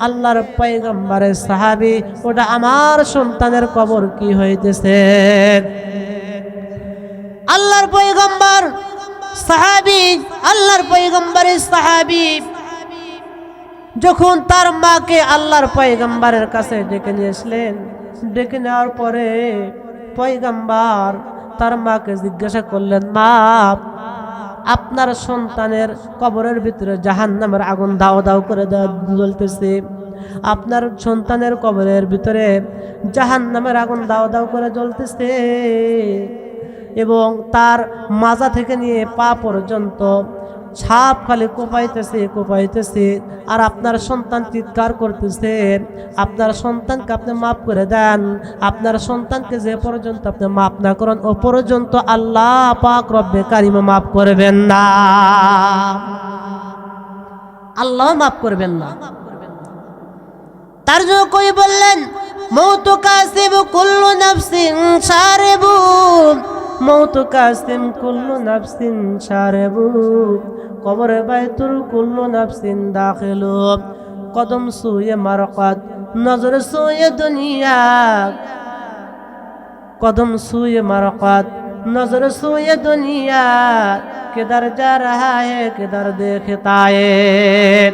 আল্লাহর পয়গম্বরের সাহাবী, ওটা আমার সন্তানের কবর কি হইতেছে? আল্লাহর পয়গম্বর সাহাবী, আল্লাহর পয়গম্বরের সাহাবী যখন তার মাকে আল্লাহর পয়গম্বরের কাছে ডেকে নিয়ে আসলেন, ডেকে নেওয়ার পরে পয়গম্বর তার মাকে জিজ্ঞাসা করলেন, মা, আপনার সন্তানের কবরের ভিতরে জাহান্নামের আগুন দাও দাও করে জ্বলতেছে, আপনার সন্তানের কবরের ভিতরে জাহান্নামের আগুন দাও দাও করে জ্বলতেছে এবং তার মাজা থেকে নিয়ে পা পর্যন্ত ছাপ খালি কোপাইতেছে কোপাইতেছে, আর আপনার সন্তান চিৎকার করতেছে, আপনার সন্তানকে আপনি মাফ করে দেন, আপনার সন্তানকে যে পর্যন্ত আপনি মাফ না করেন ও পর্যন্ত আল্লাহ পাক রব্বে কারিম মাফ করবেন না, আল্লাহ মাফ করবেন না। তার জন্য কই বললেন, মৌতু কাসিব কুল্লু নাফসিন শারিবু, মৌতু কাসিম কুল্লু নাফসিন শারিবু, কবরে বাইতুল কুল্লু নাফসিন দাখিলু, কদম সুয়ে মারকাত নজর সুয়ে দুনিয়া, कदम सुए मरक़त नजर सुए दुनिया किधर जा रहा है किधर देखता है।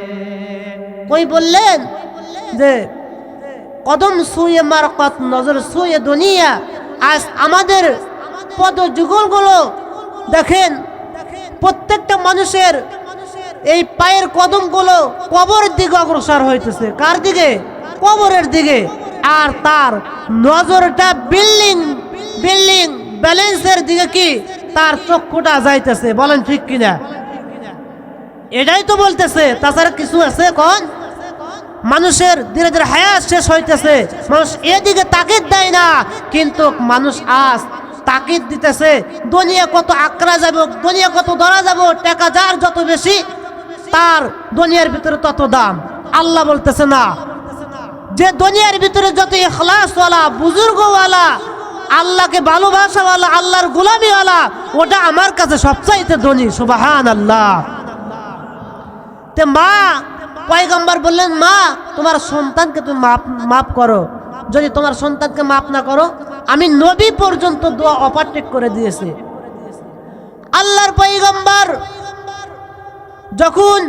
कोई बोलें जे कदम सुए मरक़त नजर सुए दुनिया, आज आमादेर पद जुगलगुलो देखें प्रत्येकटा मानुषेर এই পায়ের কদমগুলো কবরের দিকে অগ্রসর হইতেছে। কার দিকে? কবরের দিকে। আর তার নজরটা বিল্ডিং বিল্ডিং ব্যালেন্সের দিকে, কি তার চক্ষুটা যাইতেছে। বলেন ঠিক কিনা? এটাই তো বলতেছে, তাছাড়া কিছু আছে? কোন মানুষের ধীরে ধীরে হায়াত শেষ হইতেছে, মানুষ এদিকে তাকিদ দেয় না, কিন্তু মানুষ আজ তাকিদ দিতেছে দুনিয়া কত আকরা যাব, দুনিয়া কত ধরা যাব, টাকা যার যত বেশি তার দুনিয়ার ভিতরে তত দাম। আল্লাহ বলতেছে না, যে দুনিয়ার ভিতরে যত ইখলাসওয়ালা বুজুর্গওয়ালা আল্লাহকে ভালোবাসাওয়ালা আল্লাহর গোলামিওয়ালা ওটা আমার কাছে সবচাইতে ধনী। সুবহানাল্লাহ। তে মা পয়গম্বর বললেন, মা তোমার সন্তানকে তুমি মাফ করো, যদি তোমার সন্তানকে মাফ না করো আমি নবী পর্যন্ত দোয়া ওভারটেক করে দিয়েছি। আল্লাহর পয়গম্বর যখন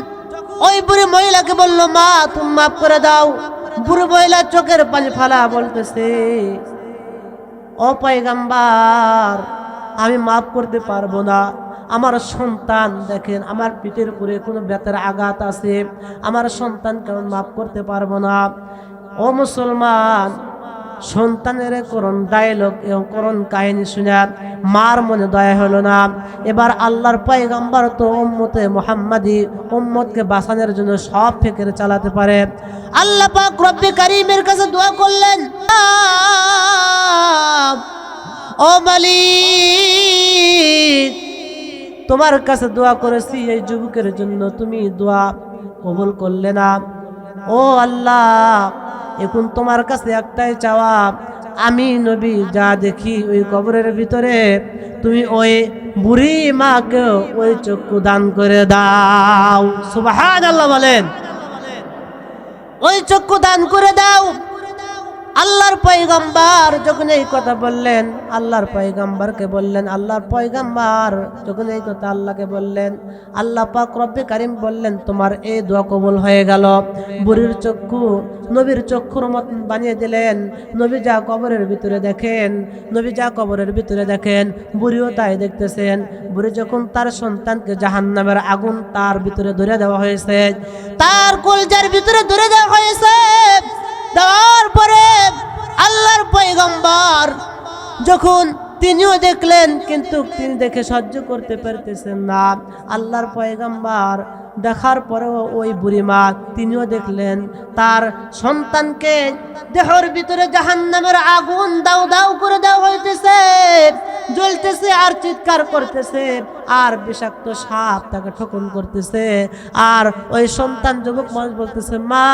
ওই বুড়ি মহিলাকে বলল, মা তুমি মাফ করে দাও, বুড়ি মহিলা চোখের পানি ফালা বলতেছে, ও পয়গম্বর আমি মাফ করতে পারবো না, আমার সন্তান দেখেন আমার পিঠের উপরে কোনো ব্যথার আঘাত আছে, আমার সন্তানকে আমি মাফ করতে পারবো না। ও মুসলমান, সন্তানের করুন ডায়লগ এবং করুন কাহিনী শুনে মার মনে দয়া হলো না। এবার আল্লাহর পয়গম্বর তো উম্মতে মুহাম্মাদি উম্মতকে বাঁচানোর জন্য সব ফিকির চালাতে পারে। আল্লাহ পাক রব্বে কারীমের কাছে দোয়া করলেন, ও মালিক তোমার কাছে দোয়া করেছি এই যুবকের জন্য, তুমি দোয়া কবুল করলে না। ও আল্লাহ এখন তোমার কাছে একটাই চাওয়া, আমি নবী যা দেখি ওই কবরের ভিতরে তুমি ওই বুড়ি মাকে ওই চক্ষু দান করে দাও। সুবহানাল্লাহ বলেন, ওই চক্ষু দান করে দাও। আল্লাহর পয়গম্বর যখন এই কথা বললেন, আল্লাহর পয়গম্বরকে বললেন, আল্লাহর পয়গম্বর যখন এই কথা আল্লাহকে বললেন, আল্লাহ পাক রব্বে কারীম বললেন, তোমার এই দোয়া কবুল হয়ে গেল। বুড়ির চক্ষু নবীর চক্ষুর মতন বানিয়ে দিলেন। নবী যা কবরের ভিতরে দেখেন, নবী যা কবরের ভিতরে দেখেন বুড়িও তাই দেখতেছেন। বুড়ি যখন তার সন্তানকে জাহান্নামের আগুন তার ভিতরে ধরে দেওয়া হয়েছে, তার কলজার ভিতরে ধরে দেওয়া হয়েছে, দেওয়ার পরে আল্লাহর পয়গম্বর যখন তিনিও দেখলেন, কিন্তু তিনি দেখে সহ্য করতে পারতেছেন না। আল্লাহর পয়গম্বর দেখার পরেও ওই বুড়িমা তিনিও দেখলেন তার সন্তানকে দেহের ভিতরে জাহান্নামের আগুন দাও দাও করে দেওয়া হইতেছে, জ্বলতেছে আর চিৎকার করতেছে, আর বিষাক্ত সাপ তাকে ঠকন করতেছে। আর ওই সন্তান যুবক মানুষ বলতেছে, মা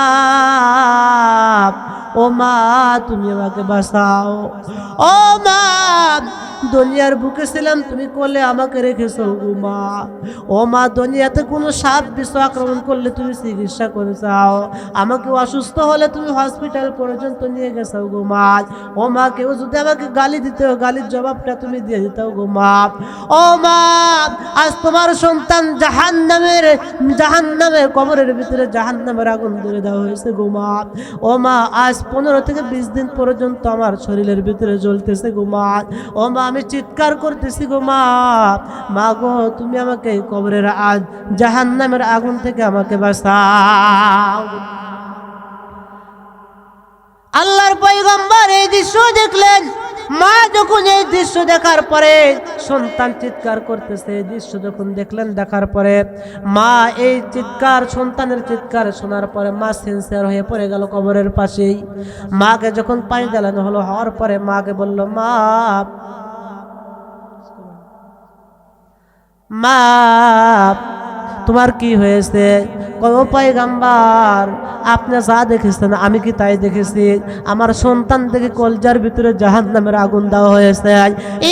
ও মা তুমি আমাকে বাঁচাও, ও মা দুনিয়ার বুকে ছিলাম, তুমি কোলে আমাকে রেখেছো গো মা। ও মা, দুনিয়াতে কোনো সাপ বিষ আক্রমণ করলে তুমি চিকিৎসা করে যাও, আমাকে অসুস্থ হলে তুমি হসপিটাল পর্যন্ত নিয়ে গেছো গো মা। ও মা, কেউ যদি আমাকে গালি দিত, গালির জবাবটা তুমি দিয়ে দিত গো মা। ও মা, আজ তোমার সন্তান জাহান্নামের কবরের ভিতরে জাহান্নামের আগুন ধরে দেওয়া হয়েছে গো মা। ও মা, আজ 15 থেকে 20 দিন পর্যন্ত আমার শরীরের ভিতরে জ্বলতেছে গো মা। ও মা, আমি চিৎকার করতেছি গো মা। মা গো, তুমি আমাকে কবরের আজ জাহান্নামের আগুন থেকে আমাকে বাঁচাও। আল্লাহর পয়গম্বর এই দৃশ্য দেখলেন। মা যখন এই দৃশ্য দেখার পরে সন্তান চিৎকার করতেছে, এই দৃশ্য যখন দেখলেন, দেখার পরে মা এই চিৎকার, সন্তানের চিৎকার শোনার পরে মা সেন্সার হয়ে পড়ে গেল কবরের পাশেই। মাকে যখন পানি জ্বালানো হলো, হওয়ার পরে মাকে বলল, মা মা তোমার কি হয়েছে? কোন পয়গম্বর, আপনি যা দেখেছেন আমি কি তাই দেখেছি? আমার সন্তান থেকে কলজার ভিতরে জাহান্নামের আগুন দেওয়া হয়েছে।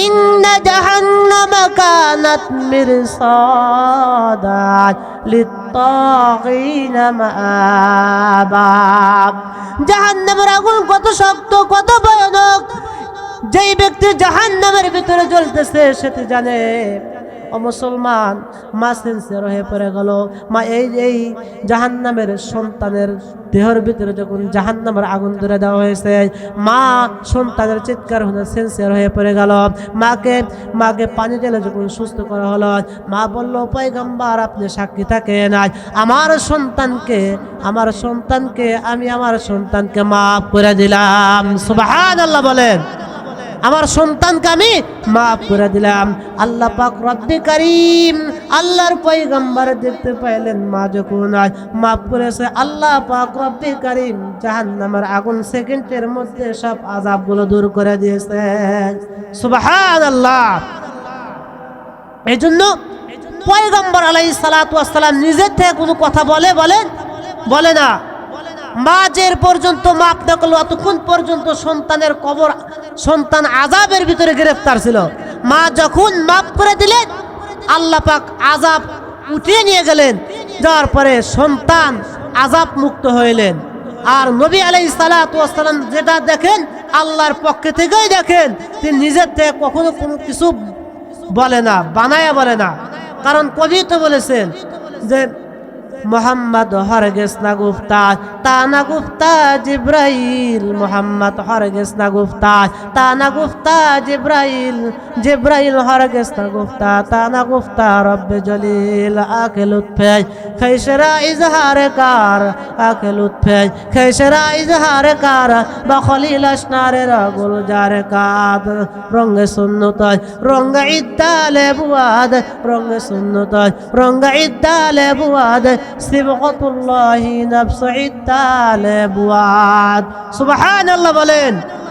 ইন্না জাহান্নামা কানাত মিরসাদান লিত্তাগিনা মাআবা। জাহান্নামের আগুন কত শক্ত, কত ভয়ানক, যেই ব্যক্তি জাহান্নামের ভিতরে জ্বলতেছে সেটি জানে। ও মুসলমান, মা সেন্সার হয়ে পড়ে গেল। মা এই জাহান্নামের সন্তানের দেহের ভিতরে যখন জাহান্নামের আগুন ধরে দেওয়া হয়েছে, মা সন্তানের চিৎকার হয়ে সেন্সার হয়ে পড়ে গেল। মাকে পানি ঢেলে যখন সুস্থ করা হলো, মা বলল, পয়গম্বর আপনি সাক্ষী থাকেন, আমার সন্তানকে আমি আমার সন্তানকে মাফ করে দিলাম। সুবহানাল্লাহ বলেন। আমার সন্তানকে আমি মাফ করে দিলাম। আল্লাহ পাক রব্বে কারীম, আল্লাহর পয়গম্বর দেখতে পাইলেন মা যখন মাফ করেছে, আল্লাহ পাক রব্বে কারীম জাহান্নামের আগুন সেকেন্ডের মধ্যে সব আযাবগুলো দূর করে দিয়েছেন। সুবহানাল্লাহ। এইজন্য পয়গম্বর আলাইহিস সালাতু ওয়াস সালাম নিজের থেকে কোনো কথা বলে না। মা যে পর্যন্ত মাফ না করলো, অতক্ষণ পর্যন্ত সন্তান আযাবের ভিতরে গ্রেফতার ছিল। মা যখন মাফ করে দিলেন, আল্লাহ পাক আযাব উঠিয়ে নিয়ে গেলেন। যাওয়ার পরে সন্তান আযাব মুক্ত হইলেন। আর নবী আলাইহিস সালাতু ওয়াস সালাম যেটা দেখেন, আল্লাহর পক্ষ থেকেই দেখেন, তিনি নিজের থেকে কখনো কোনো কিছু বলে না, বানায়া বলে না। কারণ কবি তো বলেছেন যে মোহাম্মদ হরগেস না গুফতা, তা না গুফতা জিব্রাইল। মোহাম্মদ হরগেস না গুফতা, তা না গুফতা জিব্রাইল। জিব্রাইল হরগেস না গুফতা, তা না গুফতা রব্বে জলিল। আকে লুৎফে খৈশরা ইজহার কার, আকে লুৎফে খৈশরা ইজহার কার। বা খলিল আসনারে রাগুল জার কাদ। রঙ্গে সুন্নতায় রঙ্গে ইদ্দালে বুয়াদ, রঙ্গে সুন্নতায় রঙ্গে ইদ্দালে বুয়াদ। সিবগাতুল্লাহি নাফসু ইদ্দালে বুয়াদ। সুবহানাল্লাহ বলেন।